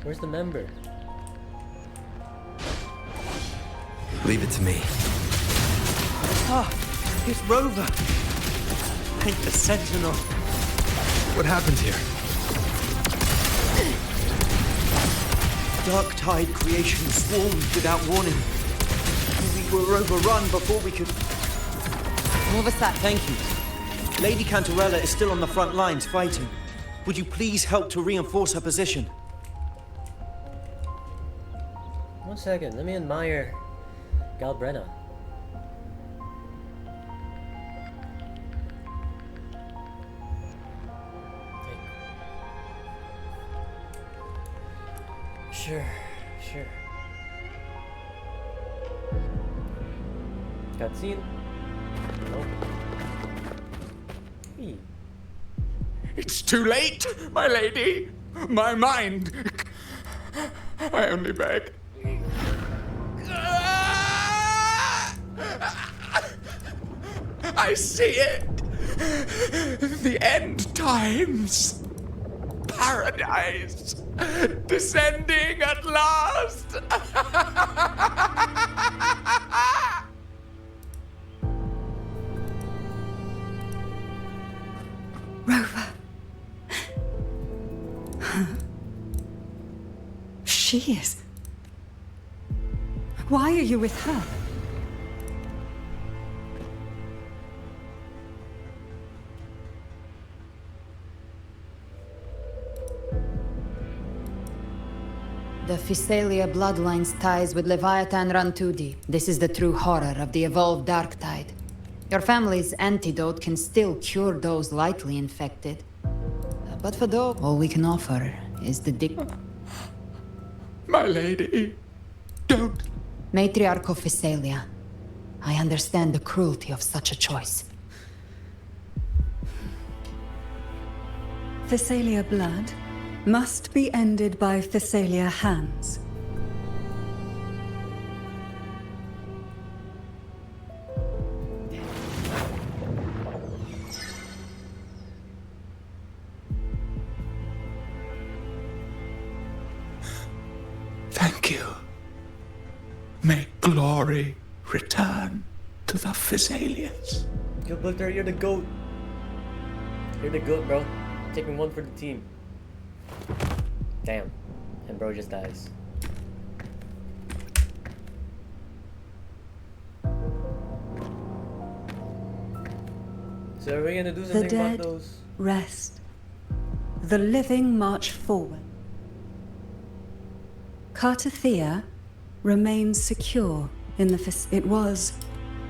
Where's the member? Leave it to me. Ah, it's Rover. Ain't the Sentinel. What happened here? Dark tide creation swarmed without warning. We were overrun before we could... Move aside. Thank you. Lady Cantarella is still on the front lines fighting. Would you please help to reinforce her position? 1 second, let me admire Galbrena. Sure. Cutscene? Nope. Hey. It's too late, my lady. My mind. I only beg. I see it. The end times. Paradise. Descending at last. Rover. She is. Why are you with her? The Physalia bloodline's ties with Leviathan run too deep. This is the true horror of the evolved Dark Tide. Your family's antidote can still cure those lightly infected. But for those, all we can offer is the My lady, don't. Matriarch of Physalia, I understand the cruelty of such a choice. Physalia blood must be ended by Physalia hands. Thank you. May glory return to the Physalians. Yo, Booker, you're the GOAT. You're the GOAT, bro. Taking one for the team. Damn. And bro just dies. So are we gonna do The something about dead those? rest. The living march forward. Cartathea remains secure in the It was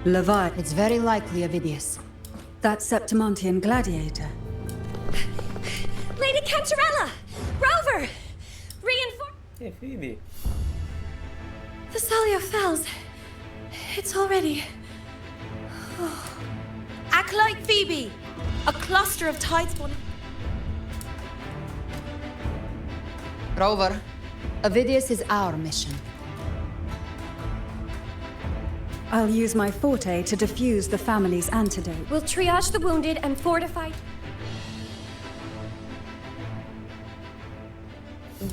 Leviathan. It's very likely Avidius. That Septimontian gladiator. Lady Cantarella! Rover! Reinforce. Hey, Phoebe. Thessalia Fells. It's already. Acolyte Phoebe! A cluster of tidespawn. Rover, Avidius is our mission. I'll use my forte to defuse the family's antidote. We'll triage the wounded and fortify.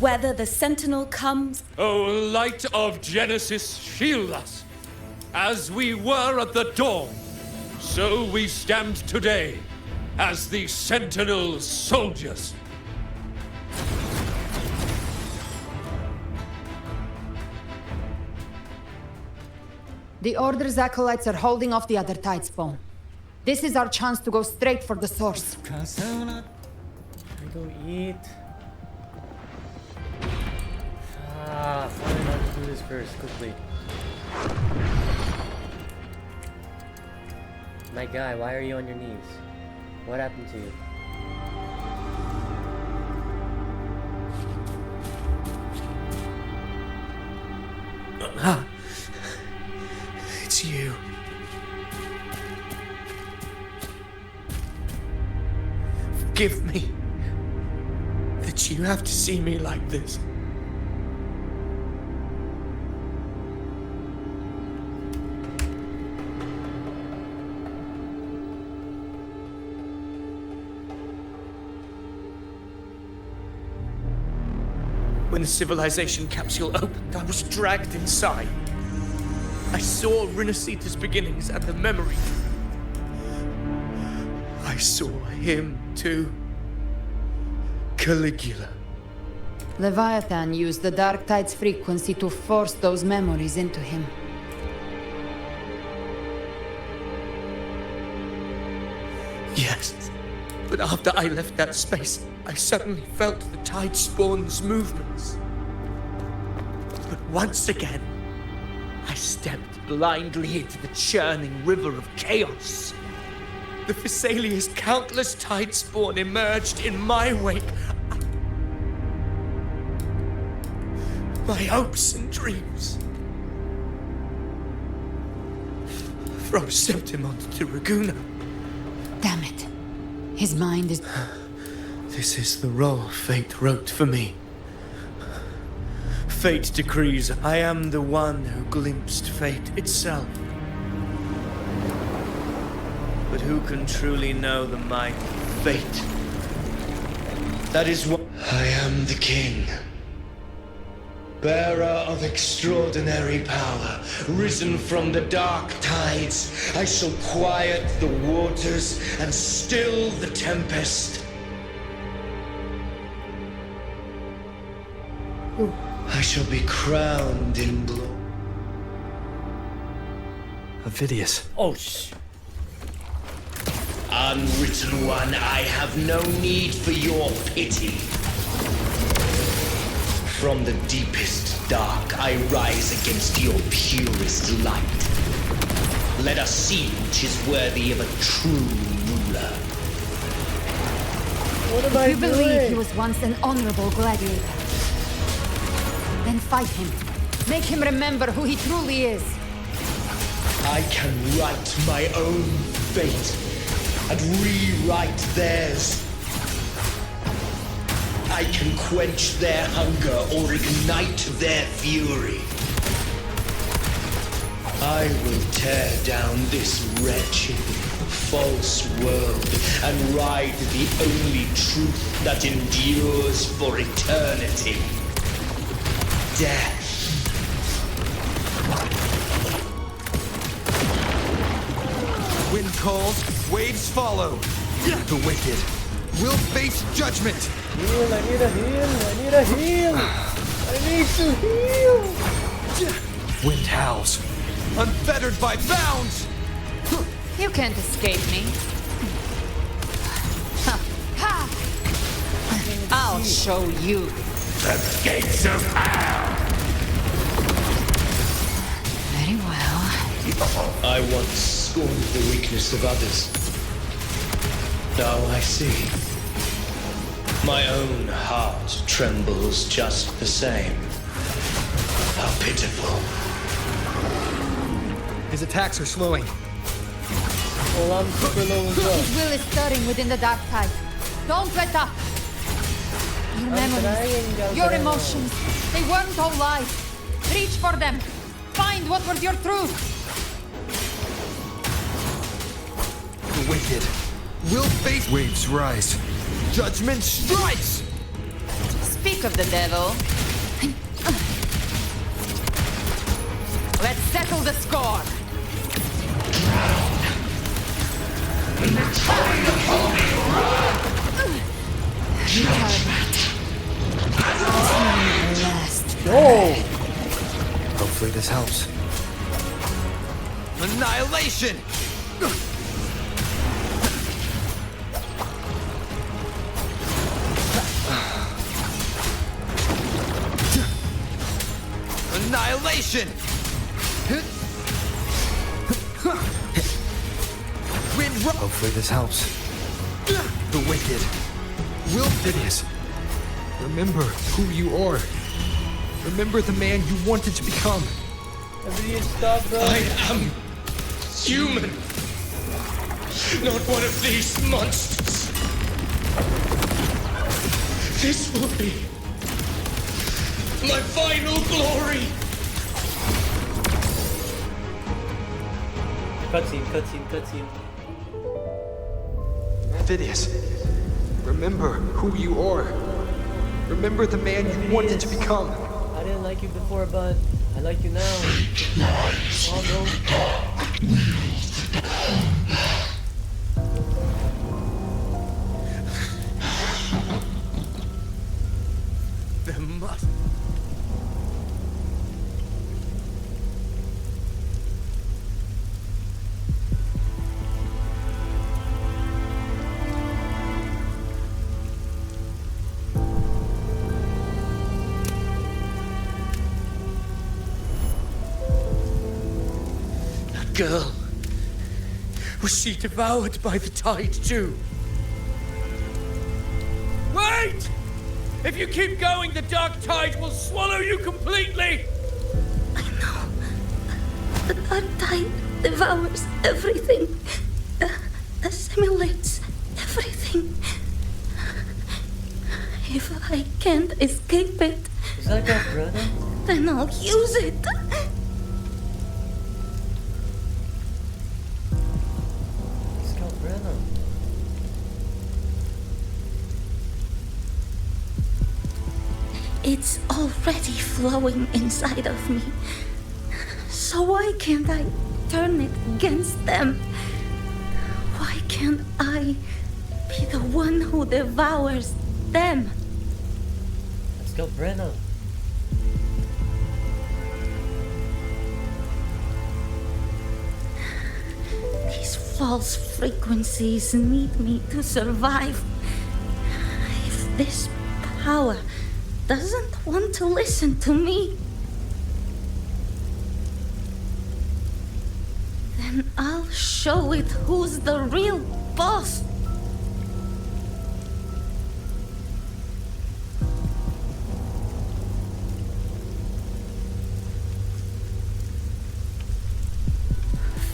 Whether the Sentinel comes. O light of Genesis, shield us. As we were at the dawn, so we stand today as the Sentinel soldiers. The Order's acolytes are holding off the other tidespawn. This is our chance to go straight for the source. I go eat. Fine, I'll just do this first, quickly. My guy, why are you on your knees? What happened to you? It's you. Forgive me that you have to see me like this. When the civilization capsule opened, I was dragged inside. I saw Rinasita's beginnings and the memory. I saw him too. Caligula. Leviathan used the Dark Tide's frequency to force those memories into him. Yes, but after I left that space, I suddenly felt the tide spawn's movements. But once again, I stepped blindly into the churning river of chaos. The Physalia's countless tide spawn emerged in my wake. My hopes and dreams. From Septimont to Raguna. Damn it. His mind is... This is the role fate wrote for me. Fate decrees I am the one who glimpsed fate itself. But who can truly know the mind of fate? That is what I am the king. Bearer of extraordinary power, risen from the dark tides, I shall quiet the waters and still the tempest. I shall be crowned in glory. AVIDIUS. Oh, shh. Unwritten one, I have no need for your pity. From the deepest dark, I rise against your purest light. Let us see which is worthy of a true ruler. What am I You believe doing? he was once an honorable gladiator. Then fight him. Make him remember who he truly is. I can write my own fate and rewrite theirs. I can quench their hunger or ignite their fury. I will tear down this wretched, false world and ride the only truth that endures for eternity. Death. Wind calls, waves follow. The wicked will face judgment. Heal, I need a heal, I need a heal. I need to heal. Wind howls, unfettered by bounds. You can't escape me. Ha! I'll show you. The gates of hell! Very well. I once scorned the weakness of others. Now I see. My own heart trembles just the same. How pitiful. His attacks are slowing. Well, I'm super low as well. His will is stirring within the dark tide. Don't let up. Your memories, your emotions, they weren't all lies. Reach for them. Find what was your truth. The wicked will face waves rise. Judgment strikes. Speak of the devil. Let's settle the score. No! Hopefully this helps. Annihilation. Annihilation. Hopefully this helps. The wicked will AVIDIUS, remember who you are. Remember the man you wanted to become. AVIDIUS, stop, bro. I am human. Not one of these monsters. This will be my final glory. Cutscene. AVIDIUS, remember who you are. Remember the man you wanted to become. I didn't like you before, but I like you now. Oh, bro. There must. That girl. Was she devoured by the tide too? Wait! If you keep going, the dark tide will swallow you completely! The dark tide devours everything, assimilates everything. everything. If I can't escape it, Is that galbrena? then I'll use it. It's galbrena. It's already flowing inside of me. So why can't I turn it against them? Why can't I be the one who devours them? It's galbrena. These false frequencies need me to survive. If this power doesn't want to listen to me, then I'll show it who's the real boss.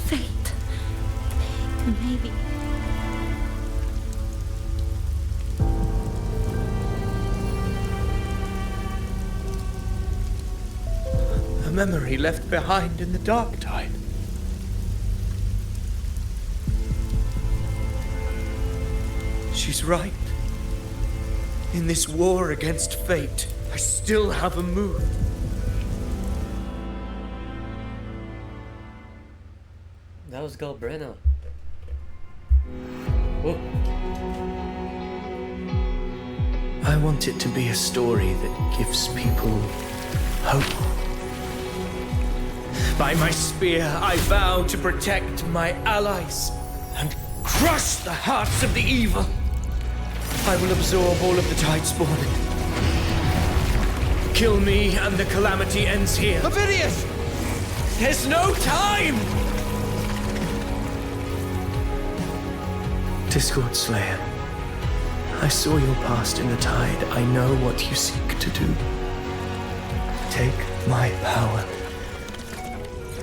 Fate. Maybe. A memory left behind in the dark tide. She's right. In this war against fate, I still haven't moved. That was galbrena. Whoa. I want it to be a story that gives people hope. By my spear, I vow to protect my allies and crush the hearts of the evil. I will absorb all of the Tidespawn. Kill me and the calamity ends here. AVIDIUS! There's no time! Discord Slayer, I saw your past in the tide. I know what you seek to do. Take my power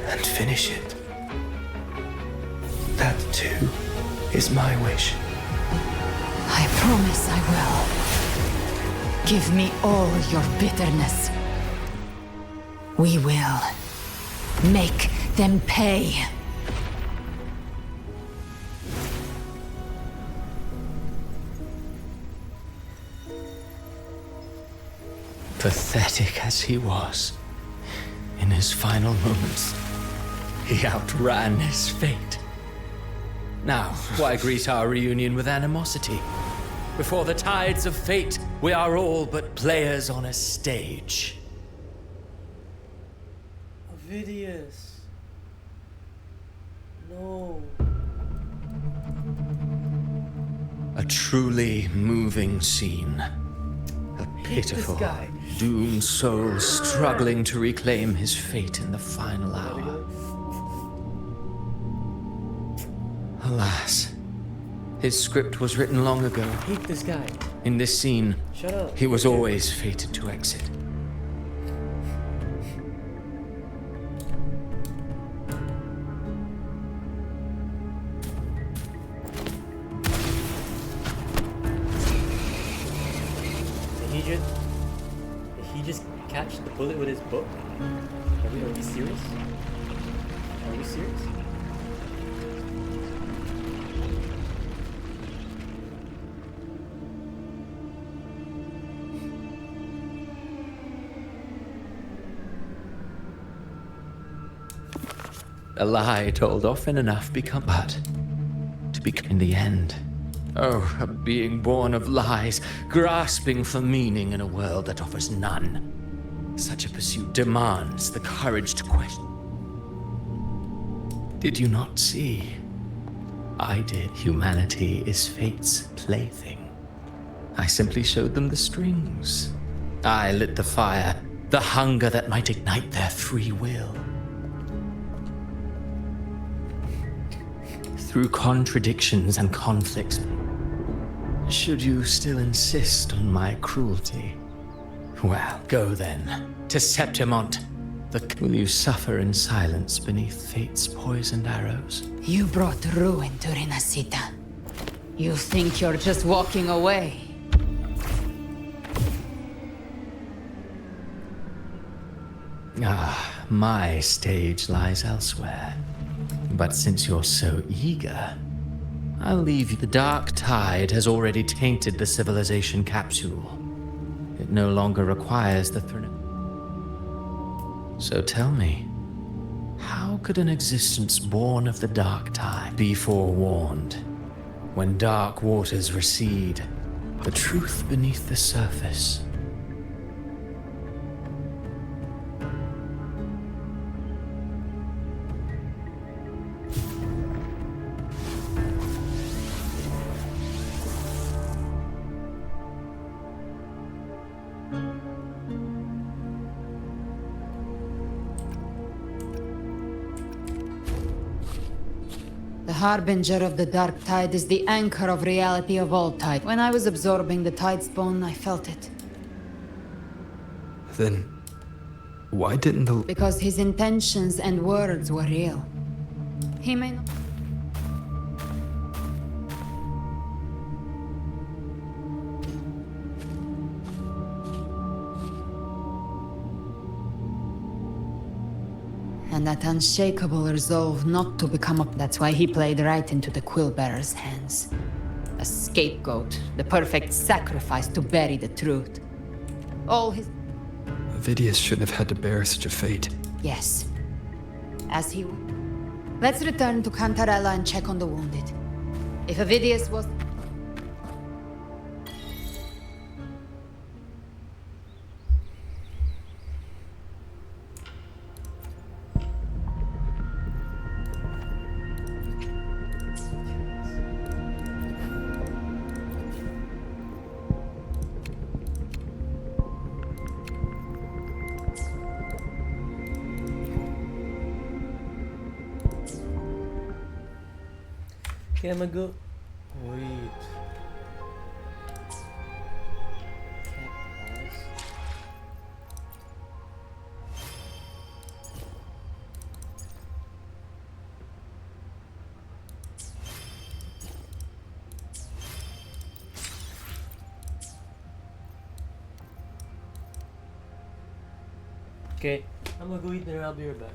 and finish it. That too is my wish. I promise I will. Give me all your bitterness. We will make them pay. Pathetic as he was, in his final moments, he outran his fate. Now, why greet our reunion with animosity? Before the tides of fate, we are all but players on a stage. AVIDIUS. No. A truly moving scene. A pitiful, doomed soul struggling to reclaim his fate in the final hour. Alas, his script was written long ago. I hate this guy. In this scene, Shut up. he was always fated to exit. Did he just catch the bullet with his book? Are we serious? Are we serious? A lie told often enough become but to become in the end. Oh, a being born of lies, grasping for meaning in a world that offers none. Such a pursuit demands the courage to question. Did you not see? I did. Humanity is fate's plaything. I simply showed them the strings. I lit the fire, the hunger that might ignite their free will. Through contradictions and conflicts. Should you still insist on my cruelty? Well, go then, to Septimont. Will you suffer in silence beneath fate's poisoned arrows? You brought ruin to Renacita. You think you're just walking away? Ah, my stage lies elsewhere. But since you're so eager, I'll leave you. The dark tide has already tainted the civilization capsule. It no longer requires the So tell me, how could an existence born of the dark tide be forewarned? When dark waters recede, the truth beneath the surface. The harbinger of the dark tide is the anchor of reality of all tide. When I was absorbing the tide's bone, I felt it. Then, why didn't the... Because his intentions and words were real. He may not... And that unshakable resolve not to become a... That's why he played right into the Quillbearer's hands. A scapegoat, the perfect sacrifice to bury the truth. All his... AVIDIUS shouldn't have had to bear such a fate. Yes. As he... Let's return to Cantarella and check on the wounded. If AVIDIUS was... Okay, I'm gonna go. Wait. Okay, I'm gonna go eat dinner. I'll be right back.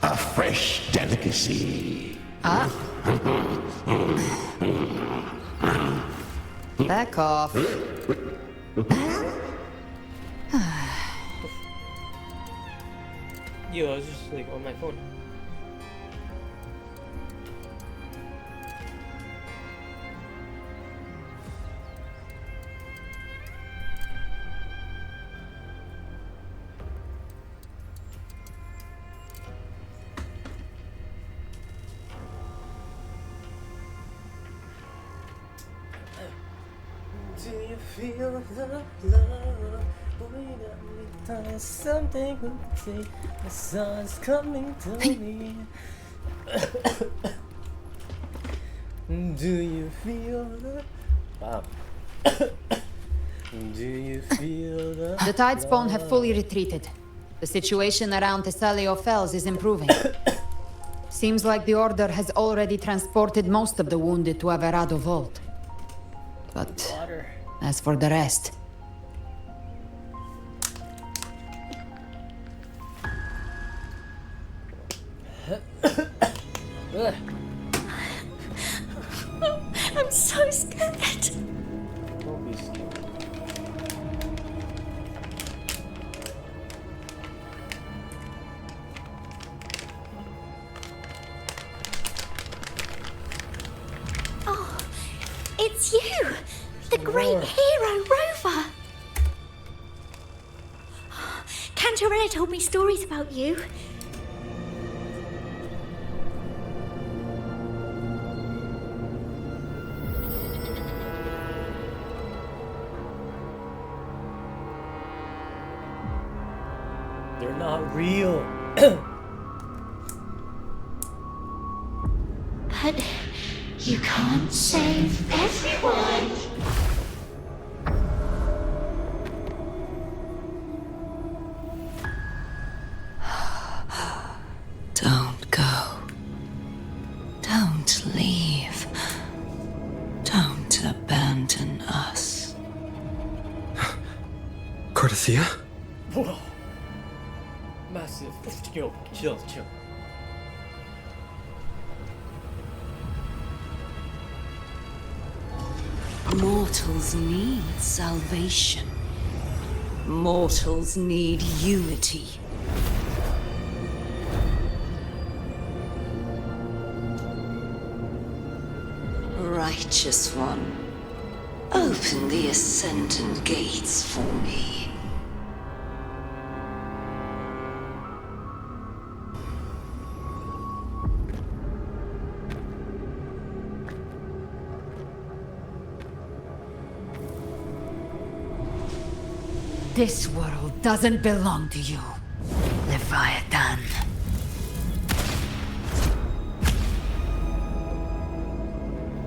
A fresh delicacy. Back off. Yo, I was just like on my phone. Do you feel the love? There's something we can say. The sun's coming to me. Do you feel the... Wow. Do you feel the... The Tidespawn have fully retreated. The situation around Thessalio Fells is improving. Seems like the Order has already transported most of the wounded to Averado Vault. But as for the rest... I'm so scared. Don't be scared. Oh, it's you! The great hero, Rover! Cantarella told me stories about you. They're not real. But you can't save everyone. Don't go. Don't leave. Don't abandon us. Cardathia? Whoa. Massive. Yo, chill. Mortals need salvation. Mortals need unity. Righteous One, open the Ascendant gates for me. This world doesn't belong to you, Leviathan.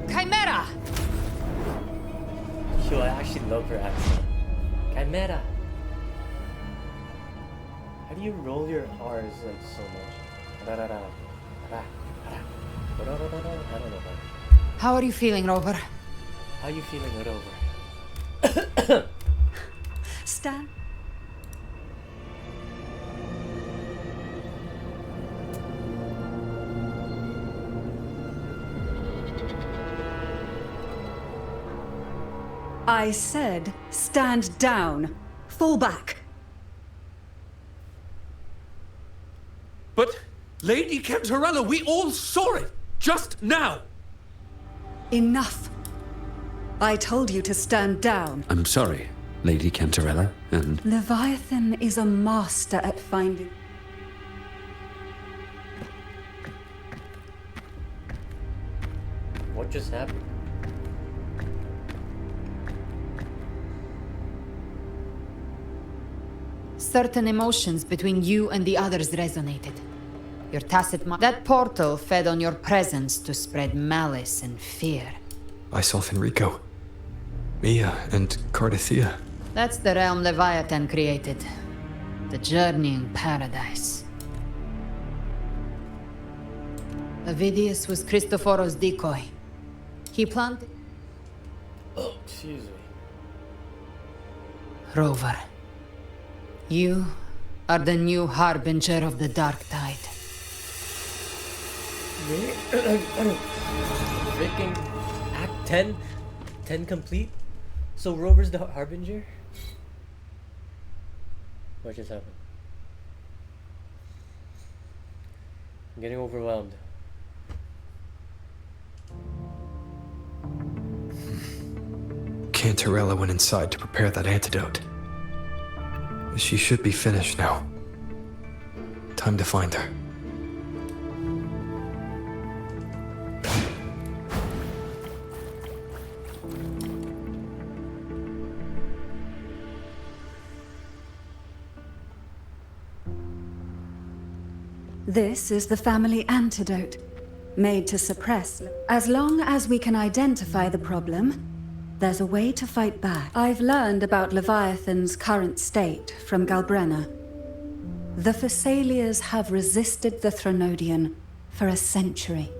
Chimera! Yo, I actually love her accent. Chimera. How do you roll your R's like so much? I don't know. How are you feeling, Rover? How you feeling, Rover? Stan? I said, stand down. Fall back. But, Lady Cantarella, we all saw it! Just now! Enough. I told you to stand down. I'm sorry, Lady Cantarella, and... Leviathan is a master at finding... What just happened? Certain emotions between you and the others resonated. Your tacit mind. That portal fed on your presence to spread malice and fear. I saw Fenrico, Mia, and Cardathia. That's the realm Leviathan created. The journeying paradise. Avidius was Cristoforo's decoy. He planted... Oh, excuse me. Rover. You are the new harbinger of the dark tide. Freaking Act 10? 10 complete? So Rover's the harbinger? What just happened? I'm getting overwhelmed. Cantarella went inside to prepare that antidote. She should be finished now. Time to find her. This is the family antidote, made to suppress. As long as we can identify the problem, there's a way to fight back. I've learned about Leviathan's current state from Galbrena. The Thessalias have resisted the Threnodian for a century.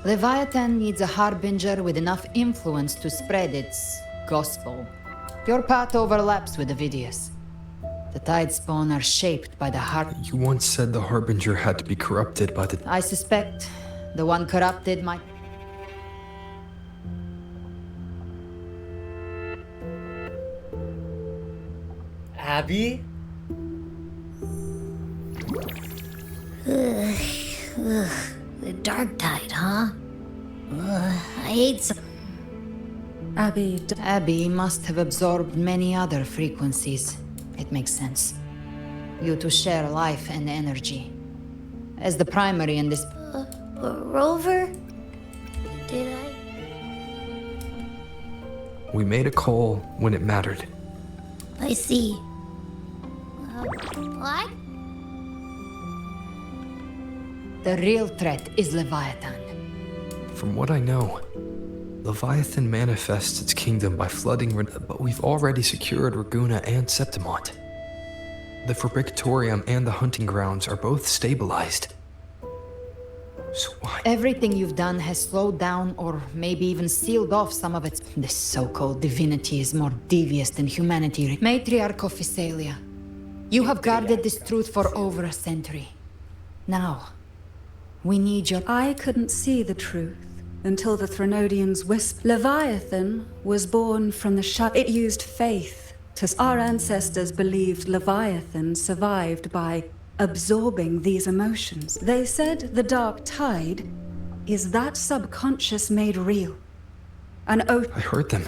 Leviathan needs a harbinger with enough influence to spread its gospel. Your path overlaps with Avidius. The tide spawn are shaped by the heart. You once said the harbinger had to be corrupted by the... I suspect the one corrupted might... Abby? The dark tide, huh? I hate some... Abby must have absorbed many other frequencies. It makes sense. You two share life and energy. As the primary in this... Rover? Did I? We made a call when it mattered. I see. What? The real threat is Leviathan. From what I know, Leviathan manifests its kingdom by flooding, but we've already secured Raguna and Septimont. The Fabricatorium and the hunting grounds are both stabilized. So why? Everything you've done has slowed down or maybe even sealed off some of its... This so-called divinity is more devious than humanity. Matriarch of Thessalia, you have guarded this truth for over a century. Now, we need your... I couldn't see the truth until the Threnodians whispered. Leviathan was born from the shut. It used faith to... Our ancestors believed Leviathan survived by absorbing these emotions. They said the dark tide is that subconscious made real. I heard them.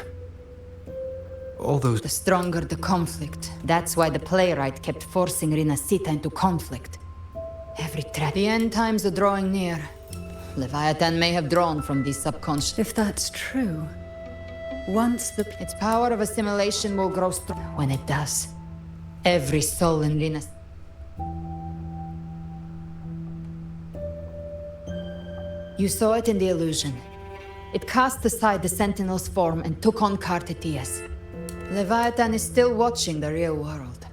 All those... The stronger the conflict. That's why the playwright kept forcing Rinascita into conflict. Every threat. The end times are drawing near. Leviathan may have drawn from these subconscious... If that's true, once the... Its power of assimilation will grow strong. When it does, every soul in Rinascita... You saw it in the illusion. It cast aside the Sentinel's form and took on Cartetias. Leviathan is still watching the real world.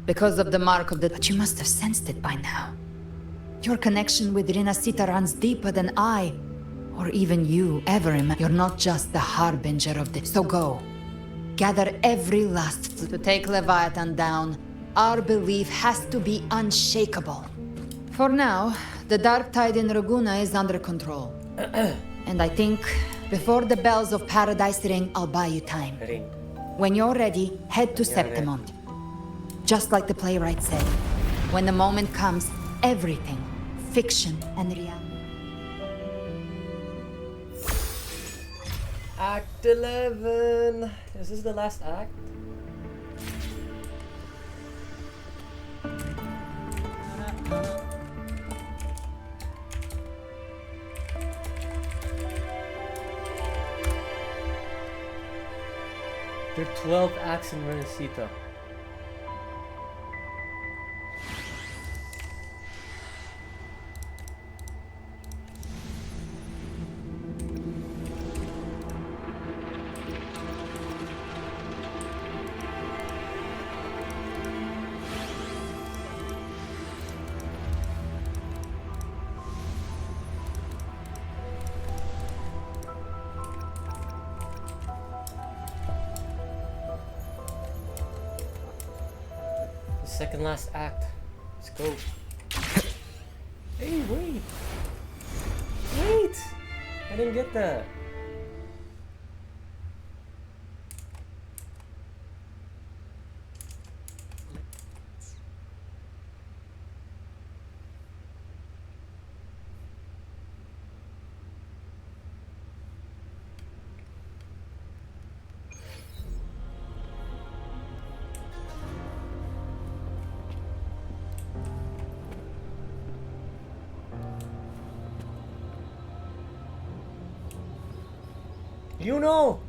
Because of the mark of the... But you must have sensed it by now. Your connection with Rinasita runs deeper than I, or even you, ever imagine. You're not just the harbinger of the... So go. Gather every last to take Leviathan down. Our belief has to be unshakable. For now, the dark tide in Raguna is under control. And I think, before the bells of paradise ring, I'll buy you time. When you're ready, head to Septimont. Just like the playwright said, when the moment comes, everything, fiction and reality. Act 11. Is this the last act? There are 12 acts in Rinasita. Second last act. Let's go. Hey, wait! Wait! I didn't get that. You know!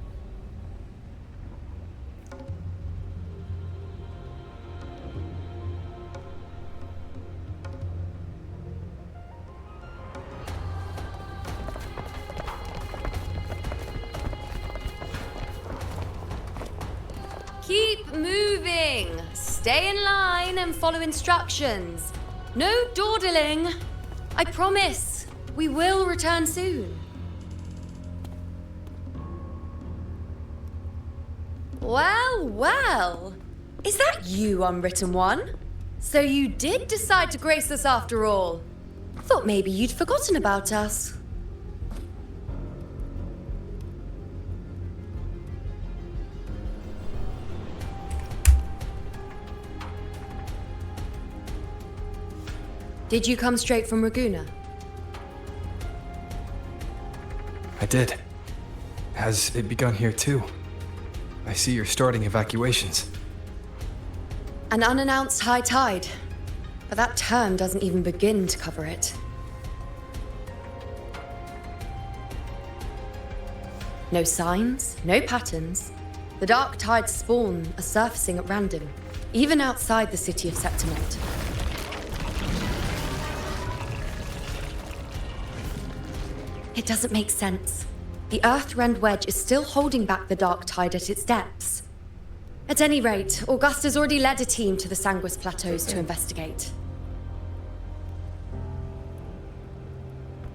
Keep moving! Stay in line and follow instructions. No dawdling. I promise, we will return soon. Well, well. Is that you, Unwritten One? So you did decide to grace us after all. Thought maybe you'd forgotten about us. Did you come straight from Raguna? I did. Has it begun here too? I see you're starting evacuations. An unannounced high tide. But that term doesn't even begin to cover it. No signs, no patterns. The dark tide's spawn are surfacing at random, even outside the city of Septimont. It doesn't make sense. The Earth-rend wedge is still holding back the dark tide at its depths. At any rate, Augusta's already led a team to the Sanguis Plateaus to investigate.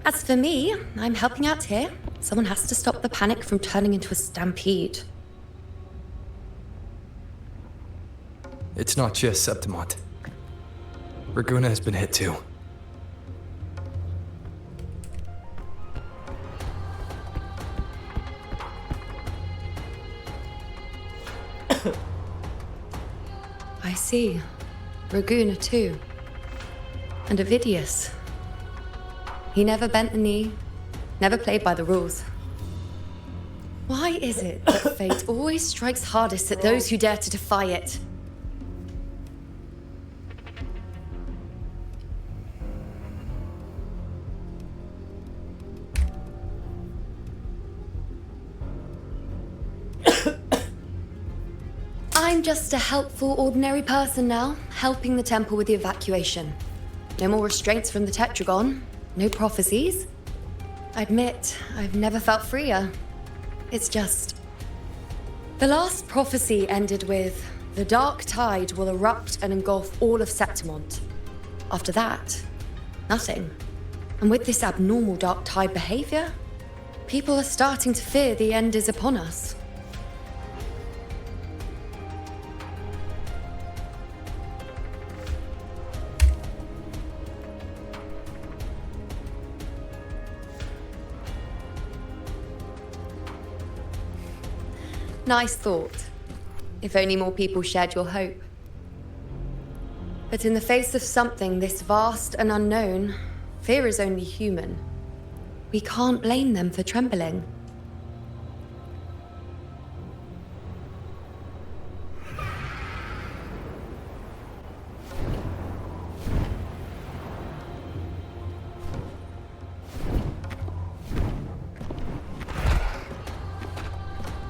As for me, I'm helping out here. Someone has to stop the panic from turning into a stampede. It's not just Septimont. Raguna has been hit too. I see. Raguna too. And AVIDIUS. He never bent the knee, never played by the rules. Why is it that fate always strikes hardest at those who dare to defy it? I'm just a helpful, ordinary person now, helping the temple with the evacuation. No more restraints from the Tetragon, no prophecies. I admit, I've never felt freer. It's just... The last prophecy ended with, the dark tide will erupt and engulf all of Septimont. After that, nothing. And with this abnormal dark tide behavior, people are starting to fear the end is upon us. Nice thought. If only more people shared your hope. But in the face of something this vast and unknown, fear is only human. We can't blame them for trembling.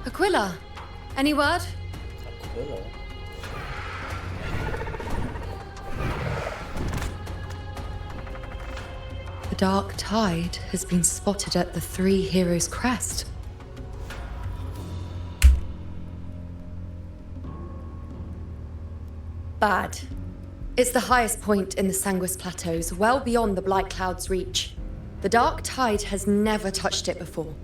Aquila, any word? Aquila? The dark tide has been spotted at the Three Heroes' Crest. Bad. It's the highest point in the Sanguis Plateaus, well beyond the Blight Cloud's reach. The dark tide has never touched it before.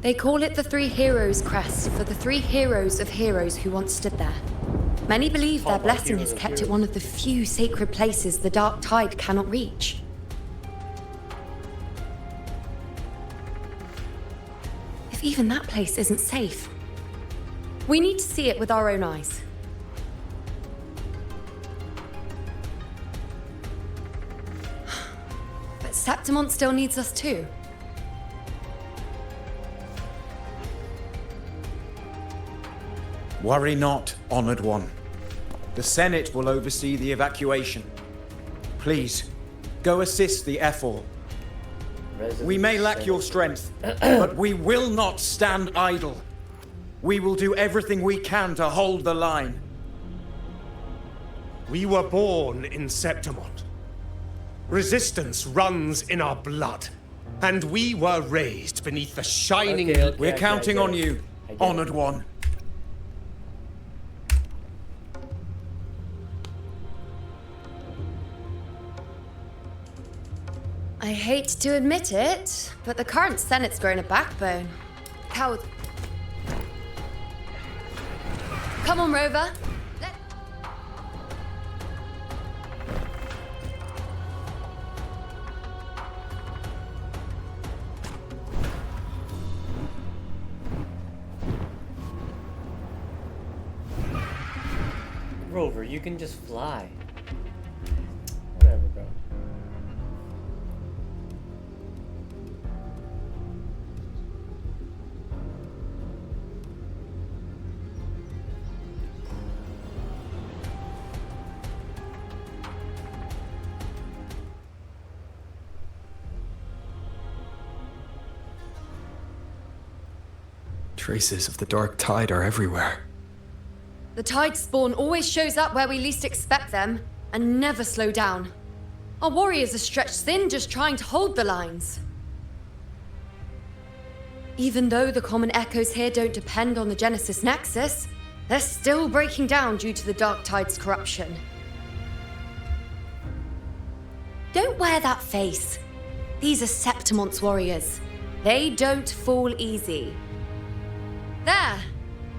They call it the Three Heroes' Crest for the three heroes of heroes who once stood there. Many believe their blessing has kept it one of the few sacred places the dark tide cannot reach. If even that place isn't safe, we need to see it with our own eyes. But Septimont still needs us too. Worry not, Honored One. The Senate will oversee the evacuation. Please, go assist the Ephor. We may lack your strength, but we will not stand idle. We will do everything we can to hold the line. We were born in Septimont. Resistance runs in our blood. And we were raised beneath the shining... We're counting on you, Honored One. I hate to admit it, but the current Senate's grown a backbone. Coward. Come on, Rover. Rover, you can just fly. Whatever, bro. Traces of the dark tide are everywhere. The tide spawn always shows up where we least expect them, and never slow down. Our warriors are stretched thin just trying to hold the lines. Even though the common echoes here don't depend on the Genesis Nexus, they're still breaking down due to the dark tide's corruption. Don't wear that face. These are Septimont's warriors. They don't fall easy. There!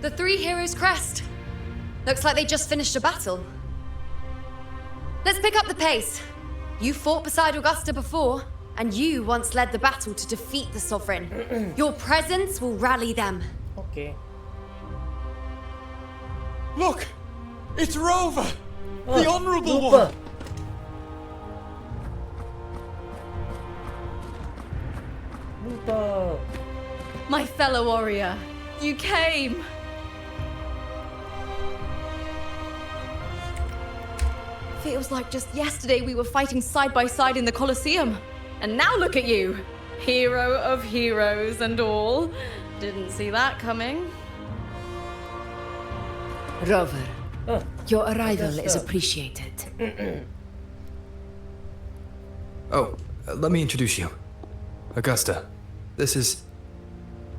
The Three Heroes' Crest. Looks like they just finished a battle. Let's pick up the pace. You fought beside Augusta before, and you once led the battle to defeat the Sovereign. Your presence will rally them. Okay. Look! It's Rover! Oh, the Honorable Lupa. One! Lupa. My fellow warrior, you came! Feels like just yesterday we were fighting side by side in the Colosseum. And now look at you! Hero of heroes and all. Didn't see that coming. Rover, your arrival is appreciated. Oh, let me introduce you. Augusta, This is...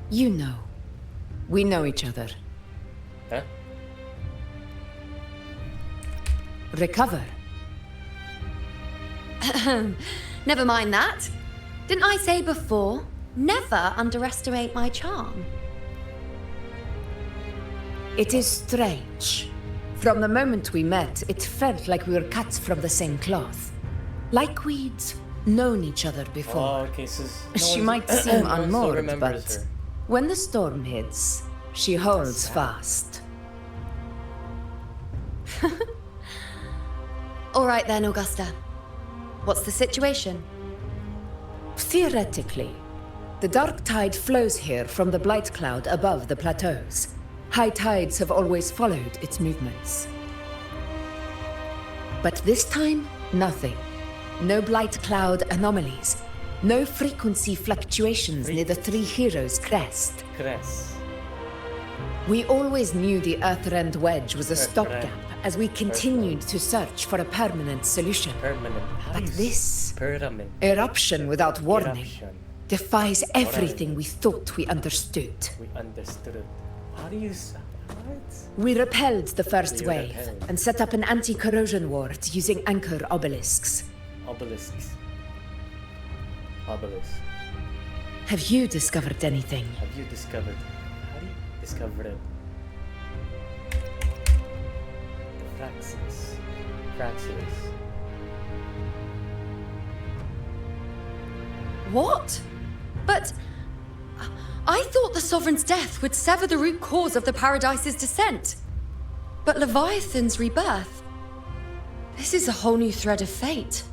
You know. We know each other. Huh? Recover. Never mind that. Didn't I say before? Never underestimate my charm. It is strange. From the moment we met, it felt like we were cut from the same cloth. Like we'd known each other before. Oh, okay, so She might seem no one still unmoored, remembers but her. when the storm hits, she holds fast. All right then, Augusta. What's the situation? Theoretically, the dark tide flows here from the blight cloud above the plateaus. High tides have always followed its movements. But this time, nothing. No blight cloud anomalies. No frequency fluctuations near the Three Heroes crest. We always knew the Earthrend Wedge was a stopgap as we continued to search for a permanent solution. But this eruption without warning defies everything we thought we understood. We understood it. How do you... What? We repelled the first You wave repelled. and set up an anti-corrosion ward using anchor obelisks. Obelisks. Obelisk. Have you discovered anything? Have you discovered? How do you discover it? Fraxis. Fraxis. What? But I thought the Sovereign's death would sever the root cause of the Paradise's descent. But Leviathan's rebirth... This is a whole new thread of fate.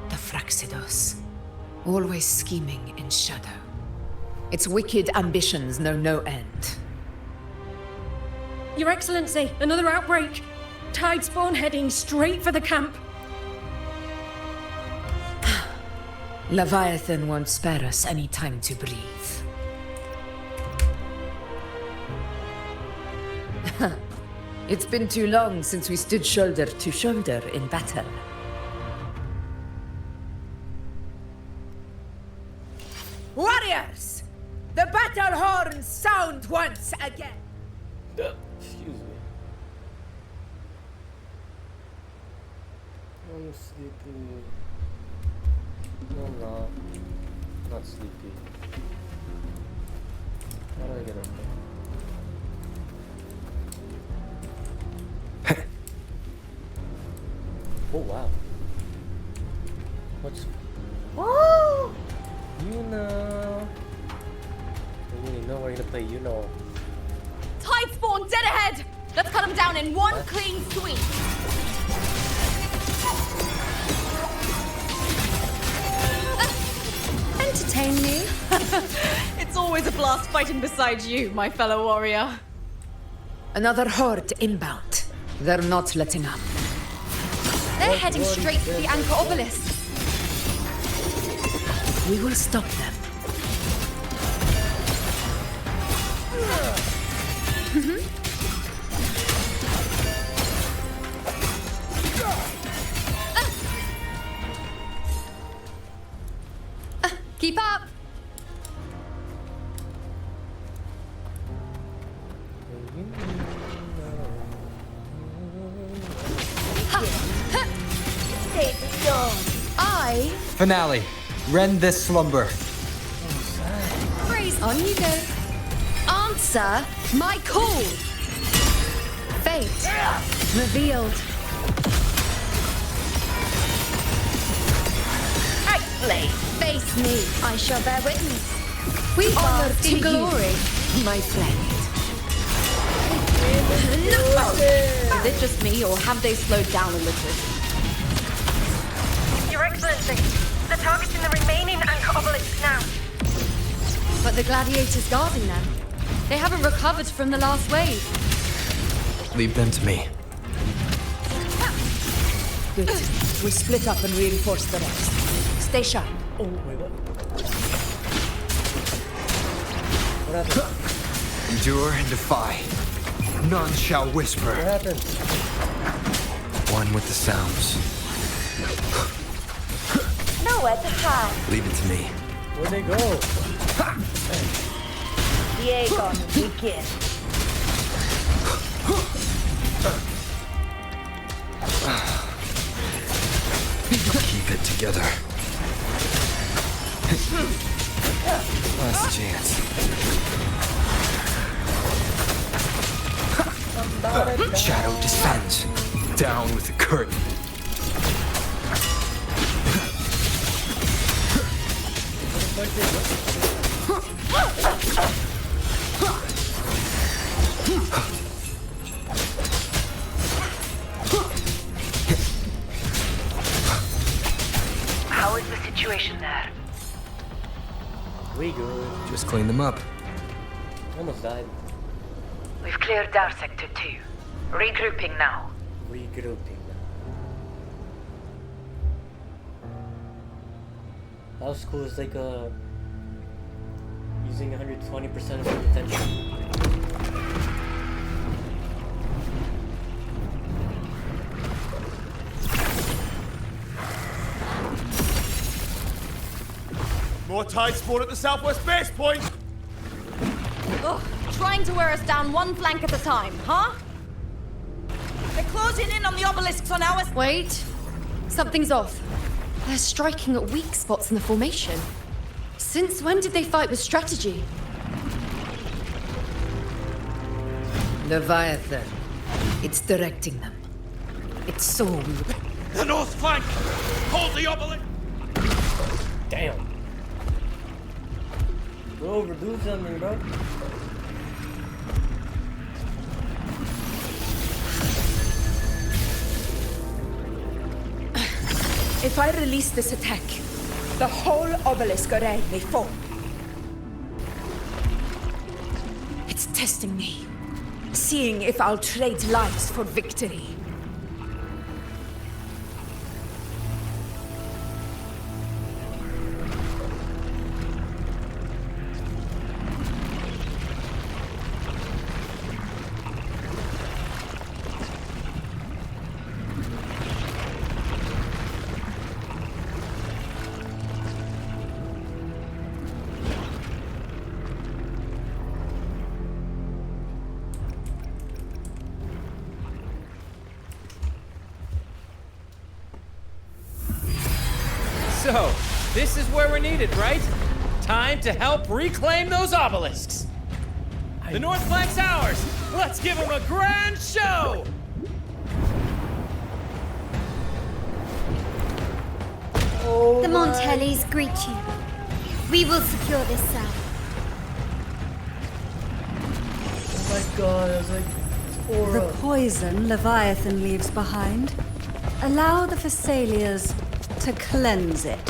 The Fraxidos. Always scheming in shadow. Its wicked ambitions know no end. Your Excellency, another outbreak. Tide spawn heading straight for the camp. Leviathan won't spare us any time to breathe. It's been too long since we stood shoulder to shoulder in battle. Warriors! The battle horns sound once again! Excuse me. I'm sleepy. No, I'm not. Not sleepy. How do I get up there? Oh wow. What's... Oh! You know. We really know we're gonna play, you know. Tide spawn dead ahead! Let's cut them down in one clean sweep. Entertain me? It's always a blast fighting beside you, my fellow warrior. Another horde inbound. They're not letting up. They're heading straight for the anchor obelisks. We will stop them. Keep up! I Finale. Rend this slumber. praise on you go. Answer my call. Fate revealed. Exactly. Face me. I shall bear witness. We Honor are to in you, glory. my friend. Is it just me, or have they slowed down a little? Your Excellency, they're targeting the remaining anchor obelisk now. But the gladiators guarding them, they haven't recovered from the last wave. Leave them to me. Good. We split up and reinforce the rest. Stay sharp. Oh, wait, what? What happened? Endure and defy. None shall whisper. What happened? One with the sounds. Nowhere to hide. Leave it to me. Where'd they go? Diego, begin. Keep it together. Last chance. Shadow descends. Down with the curtain. How is the situation there? We good. Just clean them up. Almost died. We've cleared our sector 2. Regrouping now. Regrouping. That was cool. It's like using 120% of the potential. More tide spawn at the southwest base point! Ugh, trying to wear us down one flank at a time, huh? They're closing in on the obelisks on ours. Wait. Something's off. They're striking at weak spots in the formation. Since when did they fight with strategy? Leviathan. It's directing them. It's so we would... The north flank! Hold the obelisk! Damn. Go over, do something, bro. If I release this attack, the whole obelisk array may fall. It's testing me, seeing if I'll trade lives for victory. So, this is where we're needed, right? Time to help reclaim those obelisks. The north flank's ours. Let's give them a grand show! The Montellis greet you. We will secure this cell. Oh my god, I was like, The poison Leviathan leaves behind. Allow the Thessalias to cleanse it.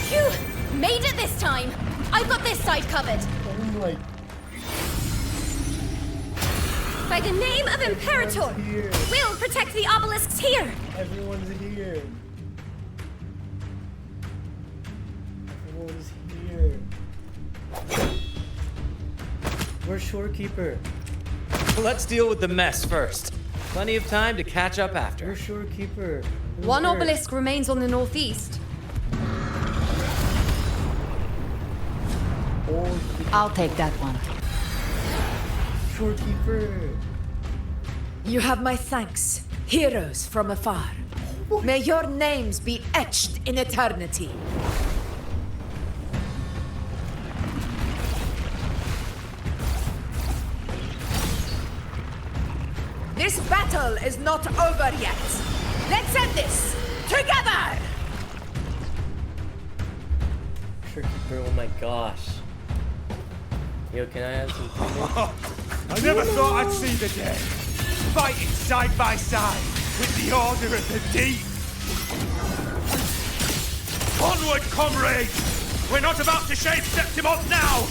Phew! Made it this time! I've got this side covered! Oh my... By the name of Imperator, we'll protect the obelisks here! Everyone's here. Everyone's here. Where's Shorekeeper? Let's deal with the mess first. Plenty of time to catch up after. Where's Shorekeeper? One obelisk remains on the northeast. I'll take that one. Shorekeeper. You have my thanks, heroes from afar. May your names be etched in eternity. This battle is not over yet. Let's end this together! Shorekeeper, oh my gosh. Yo, can I have some I never thought I'd see the day. Fighting side by side with the Order of the Deep. Onward, comrades! We're not about to shave Septimont now!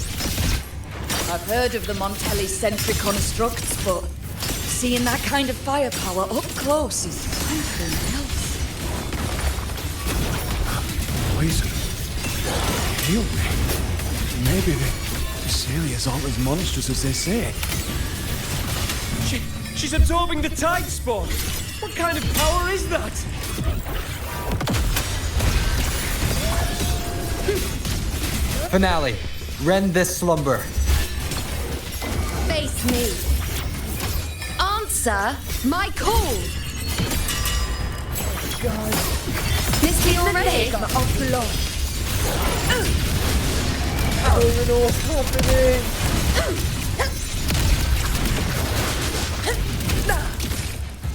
I've heard of the Montelli-centric constructs, but seeing that kind of firepower up close is something else. Poison. Heal me. Maybe the Thessalias aren't as monstrous as they say. She's absorbing the tide spawn. What kind of power is that? Finale. Rend this slumber. Face me. Answer my call. God. Misty already? Of blood. I don't even know what's happening.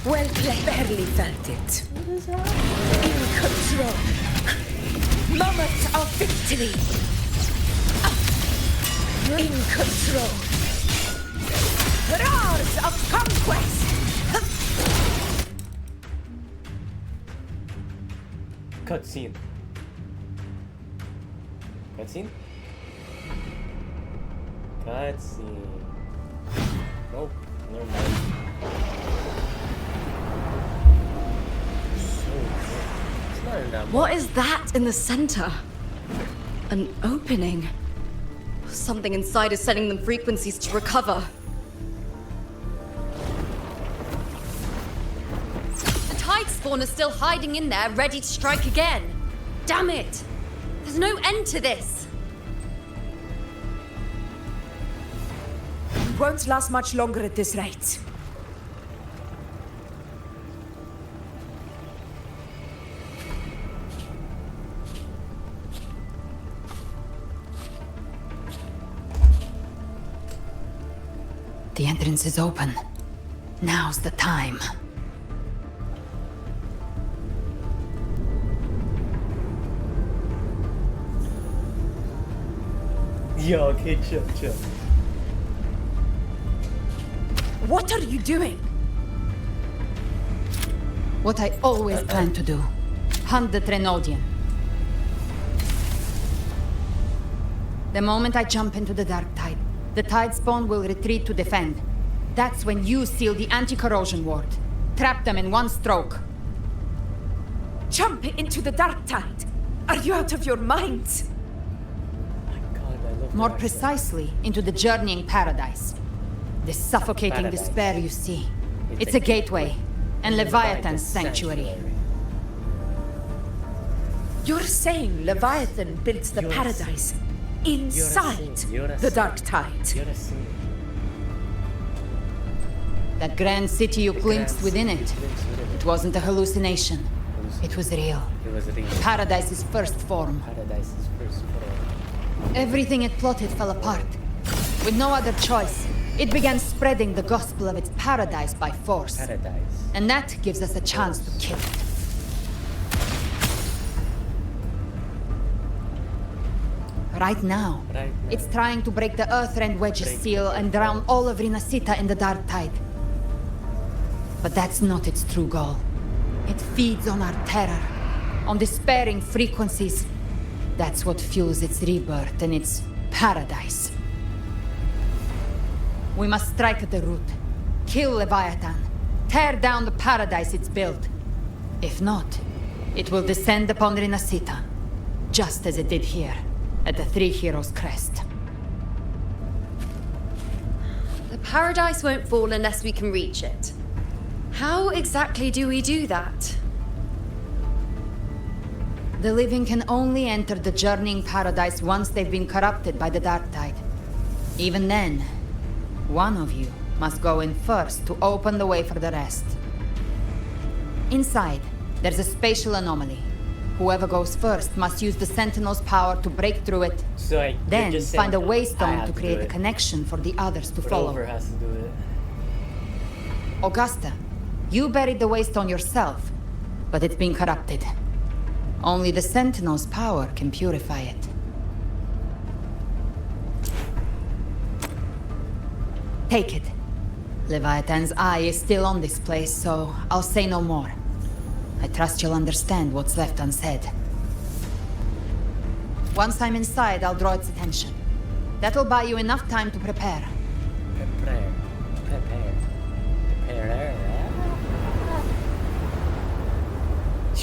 Well played. Barely felt it. In control. Moment of victory. In control. Roars of conquest. Cutscene. Cutscene? Cutscene. Nope, never mind. It's not in that What is that in the center? An opening. Something inside is sending them frequencies to recover. The tide spawn is still hiding in there, ready to strike again. Damn it! There's no end to this. It won't last much longer at this rate. The entrance is open. Now's the time. Yo, okay, chill. What are you doing? What I always planned to do. Hunt the Trenodian. The moment I jump into the dark tide, the tide spawn will retreat to defend. That's when you seal the anti-corrosion ward. Trap them in one stroke. Jump into the dark tide. Are you out of your mind? More precisely, into the journeying paradise. The suffocating Paradise. despair you see. It's a gateway, and Leviathan's sanctuary. You're saying Leviathan built the paradise inside the dark tide. That grand city you glimpsed within it. It wasn't a hallucination. It was real. It was real. Paradise's first form. Paradise's first form. Everything it plotted fell apart. With no other choice, it began spreading the gospel of its paradise by force. Paradise. And that gives us a chance to kill it. Right now, it's trying to break the Earthrend Wedge's seal and drown all of Rinasita in the dark tide. But that's not its true goal. It feeds on our terror, on despairing frequencies. That's what fuels its rebirth and its paradise. We must strike at the root, kill Leviathan, tear down the paradise it's built. If not, it will descend upon Rinasita, just as it did here, at the Three Heroes' Crest. The paradise won't fall unless we can reach it. How exactly do we do that? The living can only enter the journeying paradise once they've been corrupted by the dark tide. Even then, one of you must go in first to open the way for the rest. Inside, there's a spatial anomaly. Whoever goes first must use the Sentinel's power to break through it. So then just find a saying I waystone have to to create do a it. connection for the others to But follow. Over has to do it. Augusta, you buried the waystone yourself, but it's been corrupted. Only the Sentinel's power can purify it. Take it. Leviathan's eye is still on this place, so I'll say no more. I trust you'll understand what's left unsaid. Once I'm inside, I'll draw its attention. That'll buy you enough time to prepare. Prepare.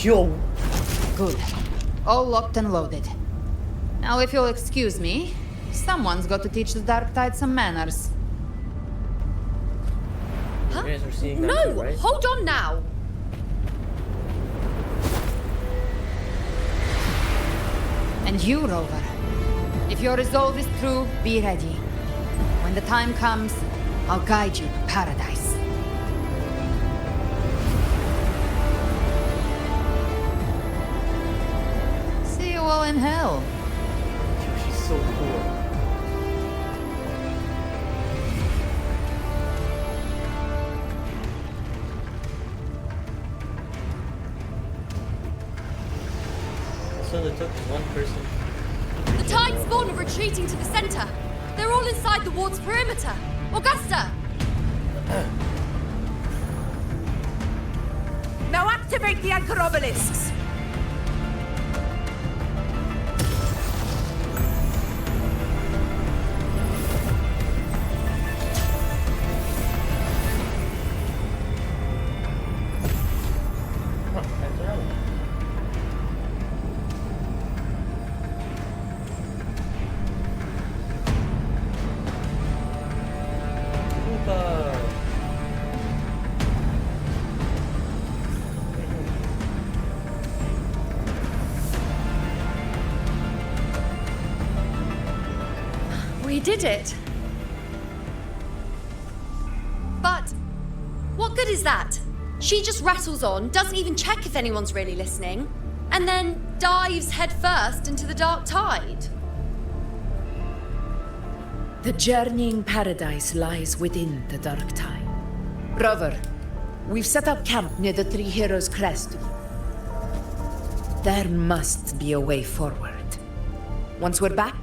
Yo! Good. All locked and loaded. Now, if you'll excuse me, someone's got to teach the Dark Tide some manners. You guys are seeing that No! too, right? Hold on now! And you, Rover. If your resolve is true, be ready. When the time comes, I'll guide you to paradise. See you all in hell. She's so cool. So they took one person. The Tide spawn are retreating to the center. They're all inside the ward's perimeter. Augusta! Now activate the anchor obelisks! We did it. But what good is that? She just rattles on, doesn't even check if anyone's really listening, and then dives headfirst into the dark tide. The journeying paradise lies within the dark tide. Rover, we've set up camp near the Three Heroes Crest. There must be a way forward. Once we're back,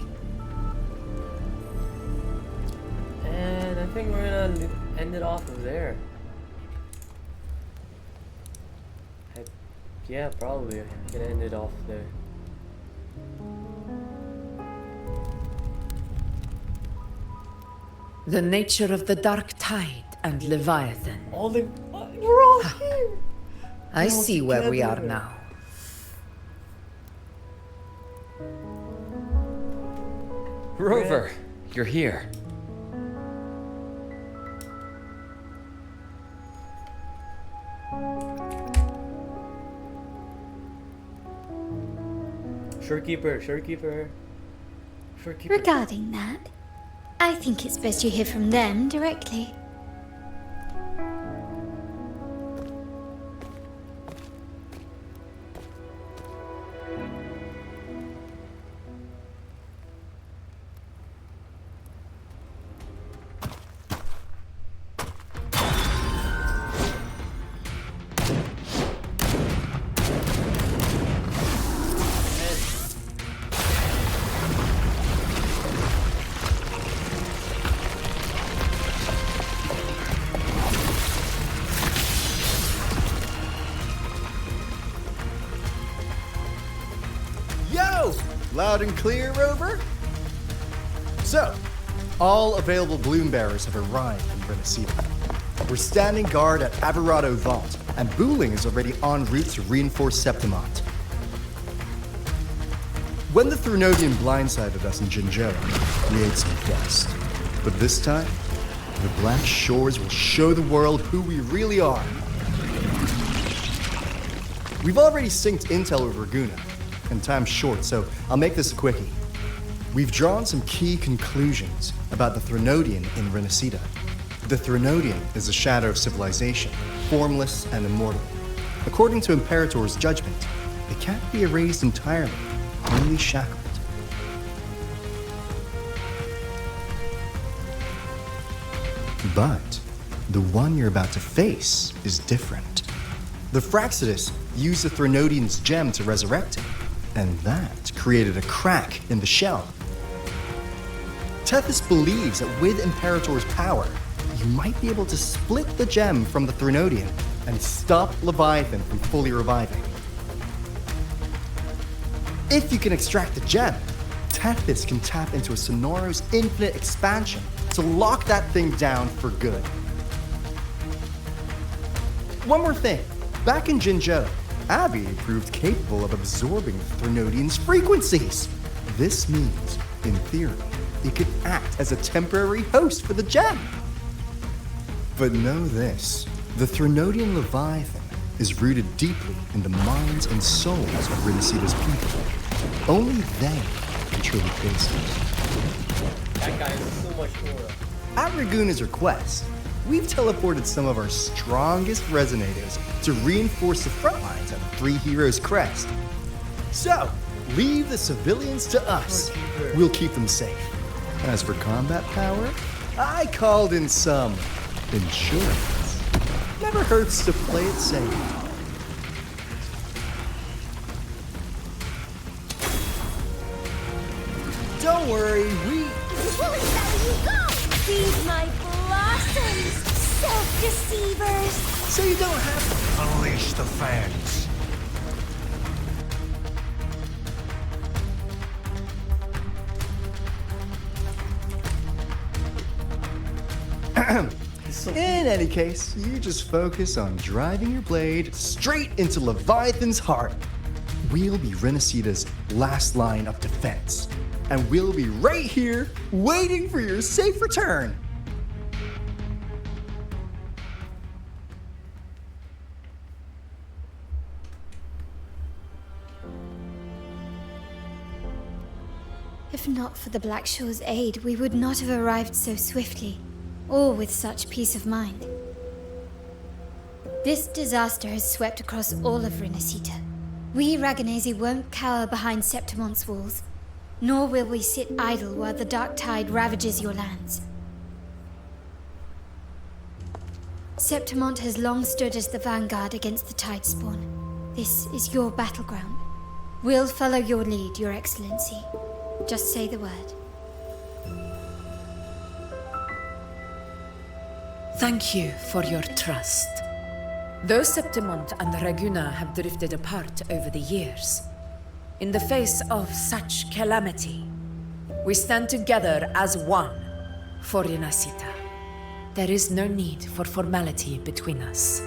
and I think we're gonna end it off of there. Yeah, probably gonna end it off there. the nature of the dark tide and Leviathan. We're all here. I see where we are now. Rover, you're here. Shorekeeper. Regarding that, I think it's best you hear from them directly. Loud and clear, Rover? So, all available bloom bearers have arrived in Renacida. We're standing guard at Averado Vault, and Booling is already en route to reinforce Septimont. When the Threnodian blindsided us in Jinzhou, we ate some dust. But this time, the Black Shores will show the world who we really are. We've already synced intel with Raguna, and time's short, so I'll make this a quickie. We've drawn some key conclusions about the Threnodian in Renacida. The Threnodian is a shadow of civilization, formless and immortal. According to Imperator's judgment, it can't be erased entirely, only shackled. But the one you're about to face is different. The Fraxidus used the Threnodian's gem to resurrect him, and that created a crack in the shell. Tethys believes that with Imperator's power, you might be able to split the gem from the Threnodian and stop Leviathan from fully reviving. If you can extract the gem, Tethys can tap into a Sonoro's infinite expansion to lock that thing down for good. One more thing. Back in Jinzhou, Abby proved capable of absorbing the Threnodian's frequencies. This means, in theory, it could act as a temporary host for the gem. But know this, the Threnodian Leviathan is rooted deeply in the minds and souls of Renacida's people. Only they can truly face it. That guy has so much aura. At Raguna's request, we've teleported some of our strongest resonators to reinforce the front lines of the Three Heroes Crest. So, leave the civilians to us. We'll keep them safe. As for combat power, I called in some insurance. Never hurts to play it safe. Don't worry, we... Well, you go! Feed my blossoms, self-deceivers! So you don't have to... Unleash the fans. In any case, you just focus on driving your blade straight into Leviathan's heart. We'll be Renacita's last line of defense. And we'll be right here, waiting for your safe return. If not for the Black Shore's aid, we would not have arrived so swiftly, or with such peace of mind. This disaster has swept across all of Renacita. We Raganesi won't cower behind Septimon's walls, nor will we sit idle while the dark tide ravages your lands. Septimont has long stood as the vanguard against the tide spawn. This is your battleground. We'll follow your lead, Your Excellency. Just say the word. Thank you for your trust. Though Septimont and Raguna have drifted apart over the years, in the face of such calamity, we stand together as one for Renacita. There is no need for formality between us.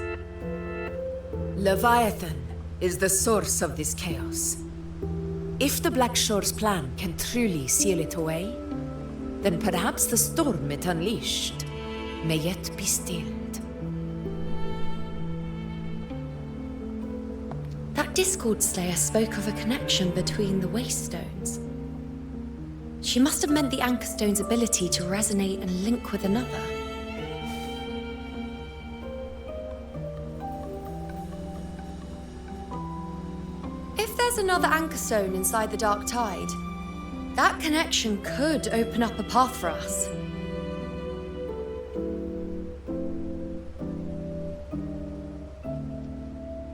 Leviathan is the source of this chaos. If the Black Shore's plan can truly seal it away, then perhaps the storm it unleashed may yet be stilled. That Discord Slayer spoke of a connection between the Wastestones. She must have meant the Anchor Stone's ability to resonate and link with another. If there's another Anchor Stone inside the Dark Tide, that connection could open up a path for us.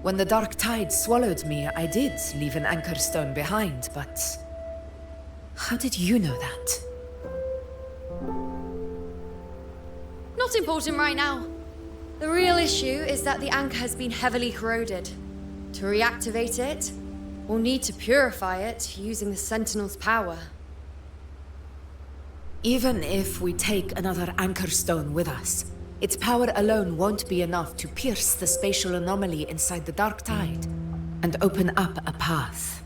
When the dark tide swallowed me, I did leave an anchor stone behind, but how did you know that? Not important right now. The real issue is that the anchor has been heavily corroded. To reactivate it, we'll need to purify it using the Sentinel's power. Even if we take another anchor stone with us, its power alone won't be enough to pierce the spatial anomaly inside the dark tide and open up a path.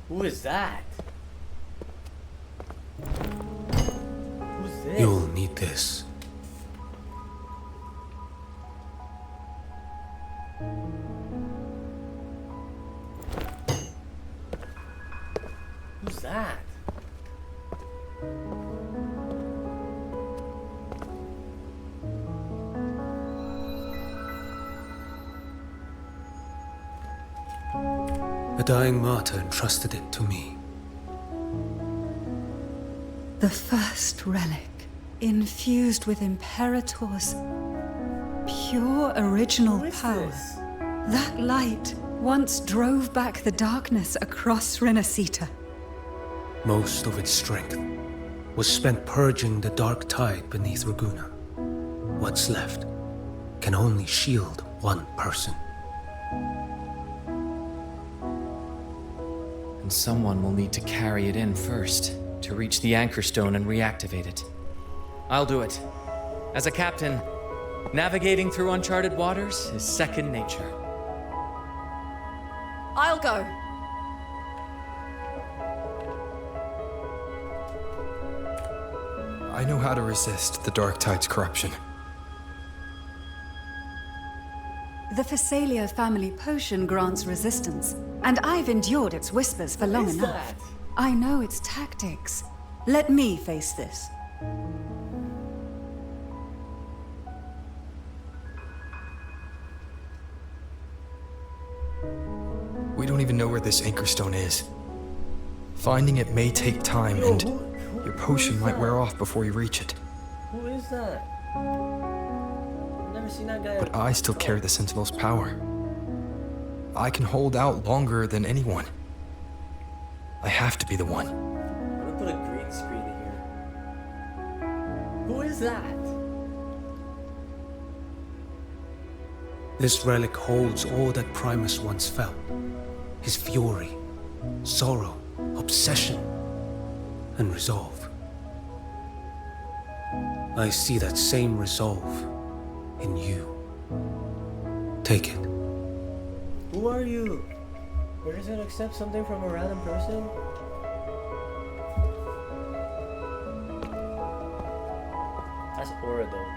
Who is that? Who's this? You'll need this. Who's that? A dying martyr entrusted it to me. The first relic, infused with Imperator's pure original power. That light once drove back the darkness across Renacita. Most of its strength was spent purging the dark tide beneath Raguna. What's left can only shield one person. And someone will need to carry it in first, to reach the anchor stone and reactivate it. I'll do it. As a captain, navigating through uncharted waters is second nature. I'll go. I know how to resist the dark tide's corruption. The Phasalia family potion grants resistance, and I've endured its whispers for long enough. I know its tactics. Let me face this. We don't even know where this anchor stone is. Finding it may take time, and your potion might wear off before you reach it. Who is that? I've never seen that guy. But I still carry the Sentinel's power. I can hold out longer than anyone. I have to be the one. I'm gonna put a green screen here. Who is that? This relic holds all that Primus once felt. His fury, sorrow, obsession, and resolve. I see that same resolve in you. Take it. Who are you? We're just gonna accept something from a random person? That's Aura though.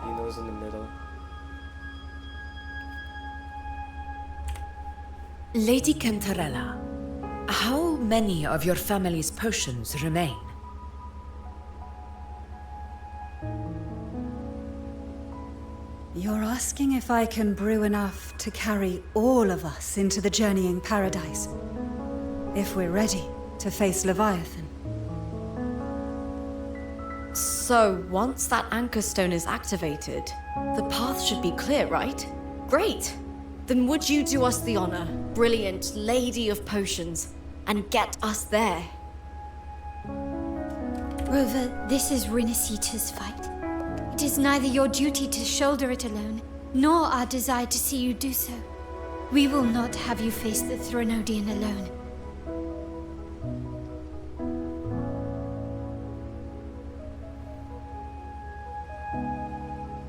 Eno's in the middle. Lady Cantarella, how many of your family's potions remain? You're asking if I can brew enough to carry all of us into the journeying paradise. If we're ready to face Leviathan. So, once that anchor stone is activated, the path should be clear, right? Great! Then would you do us the honor, brilliant Lady of Potions, and get us there? Rover, this is Rinasita's fight. It is neither your duty to shoulder it alone, nor our desire to see you do so. We will not have you face the Threnodian alone.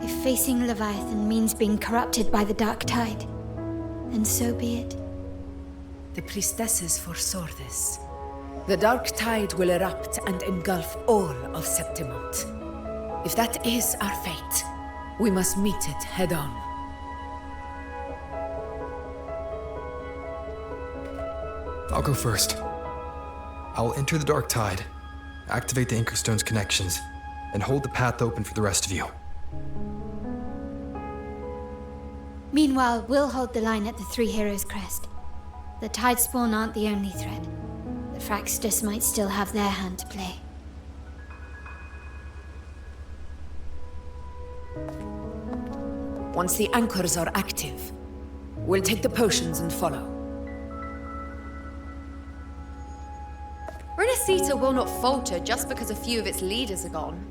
If facing Leviathan means being corrupted by the dark tide, then so be it. The priestesses foresaw this. The dark tide will erupt and engulf all of Septimont. If that is our fate, we must meet it head-on. I'll go first. I'll enter the dark tide, activate the Anchor Stone's connections, and hold the path open for the rest of you. Meanwhile, we'll hold the line at the Three Heroes Crest. The Tidespawn aren't the only threat. The Fraxtus might still have their hand to play. Once the anchors are active, we'll take the potions and follow. Renacita will not falter just because a few of its leaders are gone.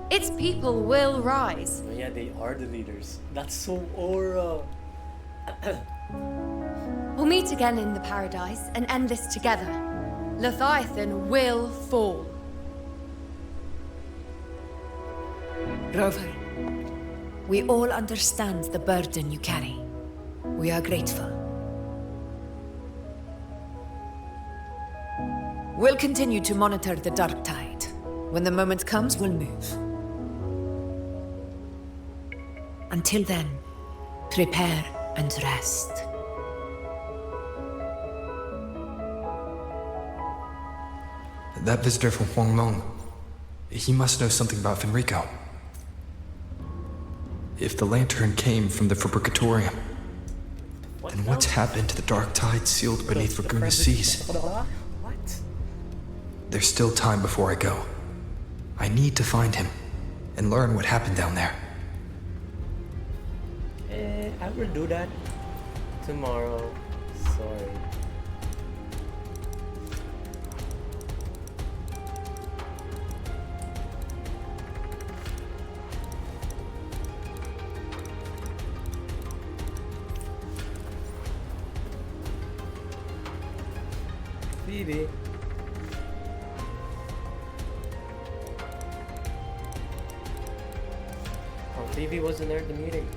Its people will rise. Oh yeah, they are the leaders. That's so Aura. We'll meet again in the paradise and end this together. Leviathan will fall. Rover, we all understand the burden you carry. We are grateful. We'll continue to monitor the dark tide. When the moment comes, we'll move. Until then, prepare and rest. That visitor from Huanglong, he must know something about Fenrico. If the lantern came from the Fabricatorium, then what's happened to the dark tide sealed beneath Raguna's seas? What? There's still time before I go. I need to find him and learn what happened down there. I will do that tomorrow. Sorry. Phoebe. Oh, Phoebe wasn't there at the meeting.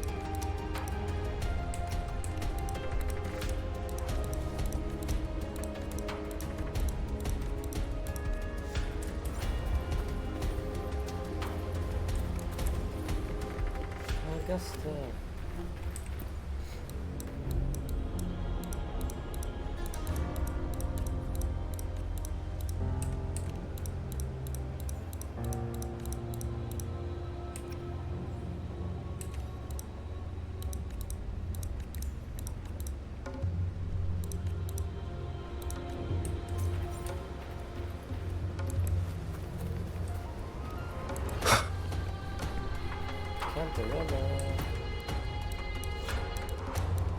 Just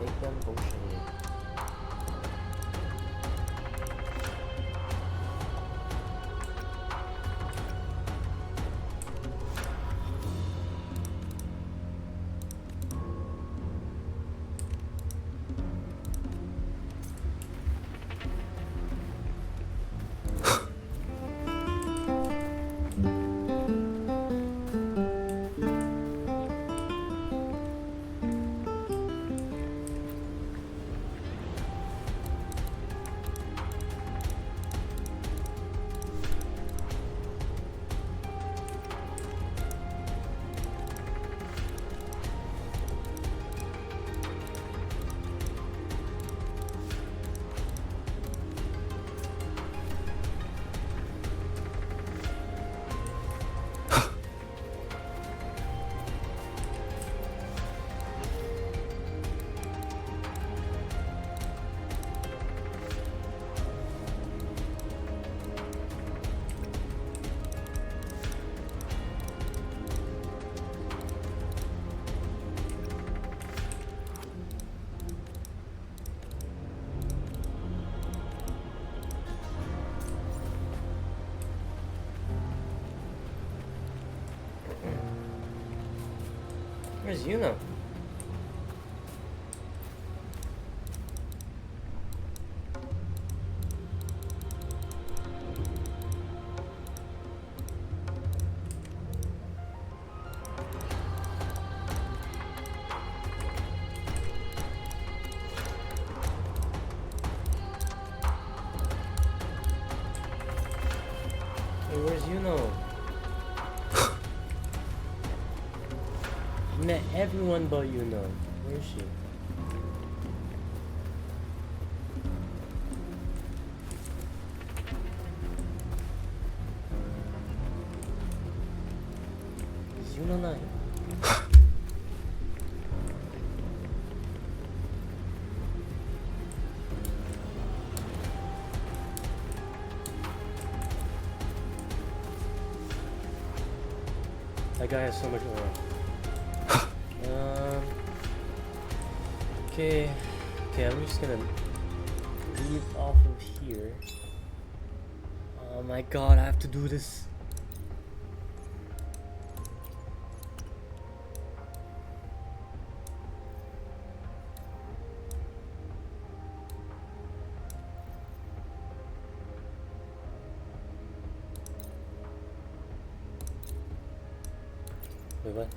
make them potion. Where's Yuna? Hey, where's Yuna? Met everyone but Yuna. Where is she? Is Yuna not here? That guy has so much aura. Okay, I'm just gonna leave off of here. Oh my god, I have to do this. Wait, what?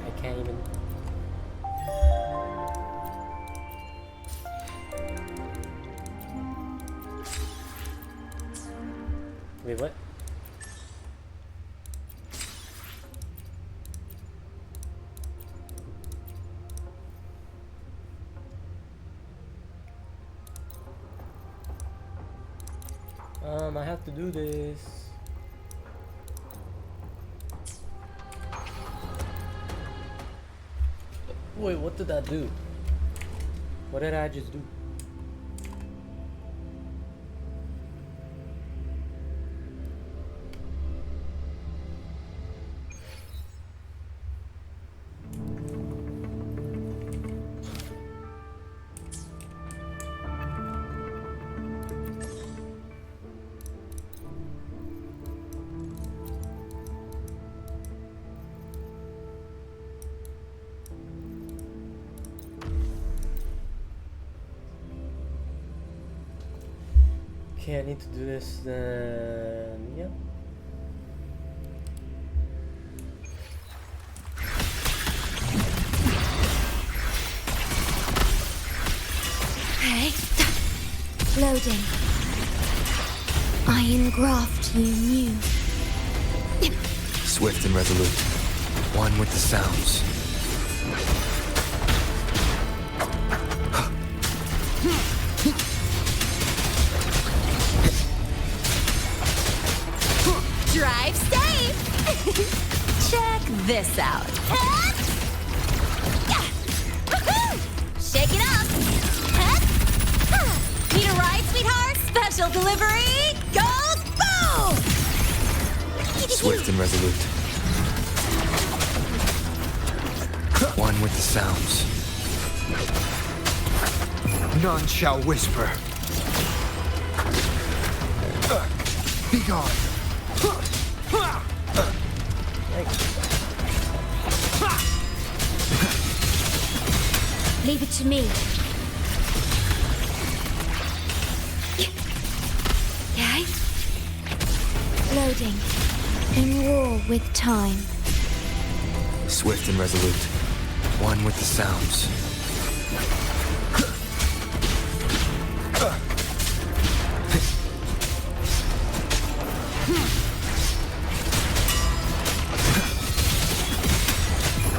I can't even. Wait, what? I have to do this. Wait, what did that do? What did I just do? Okay, I need to do this then. Yep. Hey. Loading. I engraft you new. Swift and resolute. One with the sounds. Drive safe! Check this out. Shake it up! Need a ride, sweetheart? Special delivery! Go, go! Swift and resolute. One with the sounds. None shall whisper. Be gone. Leave it to me. Okay. Loading. In war with time. Swift and resolute. One with the sounds.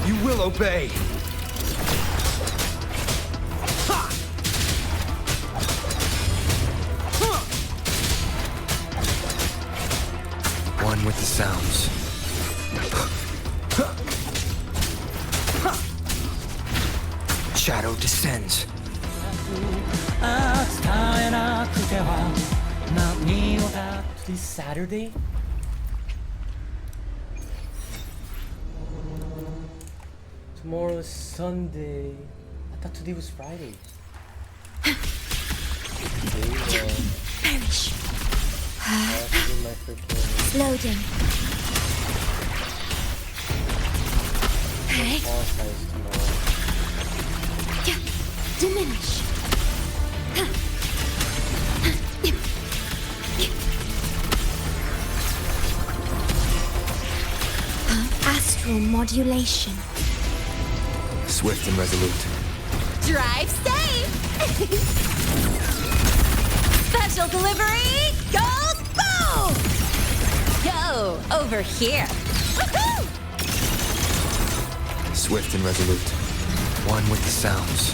You will obey. One with the sounds. Shadow descends. Today's Saturday? Tomorrow is Sunday. I thought today was Friday. Perish. My Loading. Okay. Diminish. Astral modulation. Swift and resolute. Drive safe! Special delivery! Go, go! Go, over here! Woohoo! Swift and resolute. One with the sounds.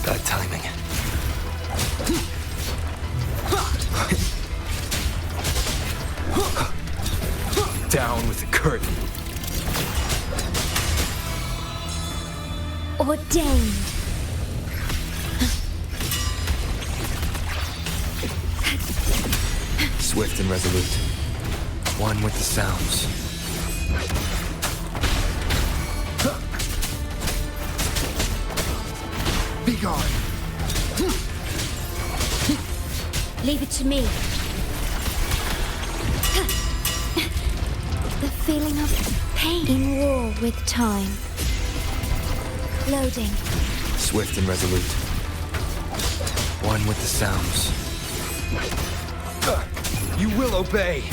Bad timing. Down with the curtain. Ordained. Swift and resolute. One with the sounds. Be gone. Leave it to me. The feeling of pain in war with time. Loading. Swift and resolute. One with the sounds. You will obey.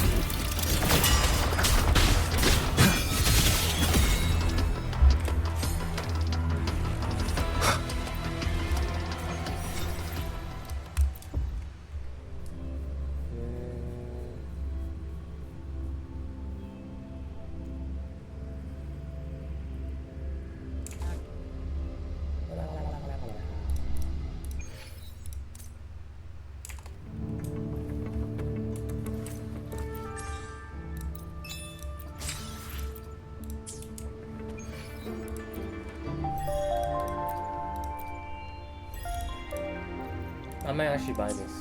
I might actually buy this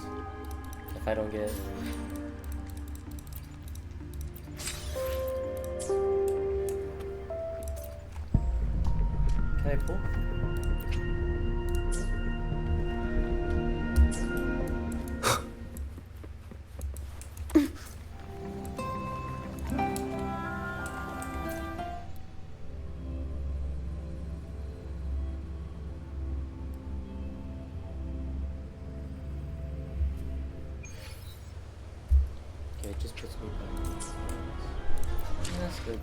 if I don't get. Can I pull? Okay, it just puts me back. That's good.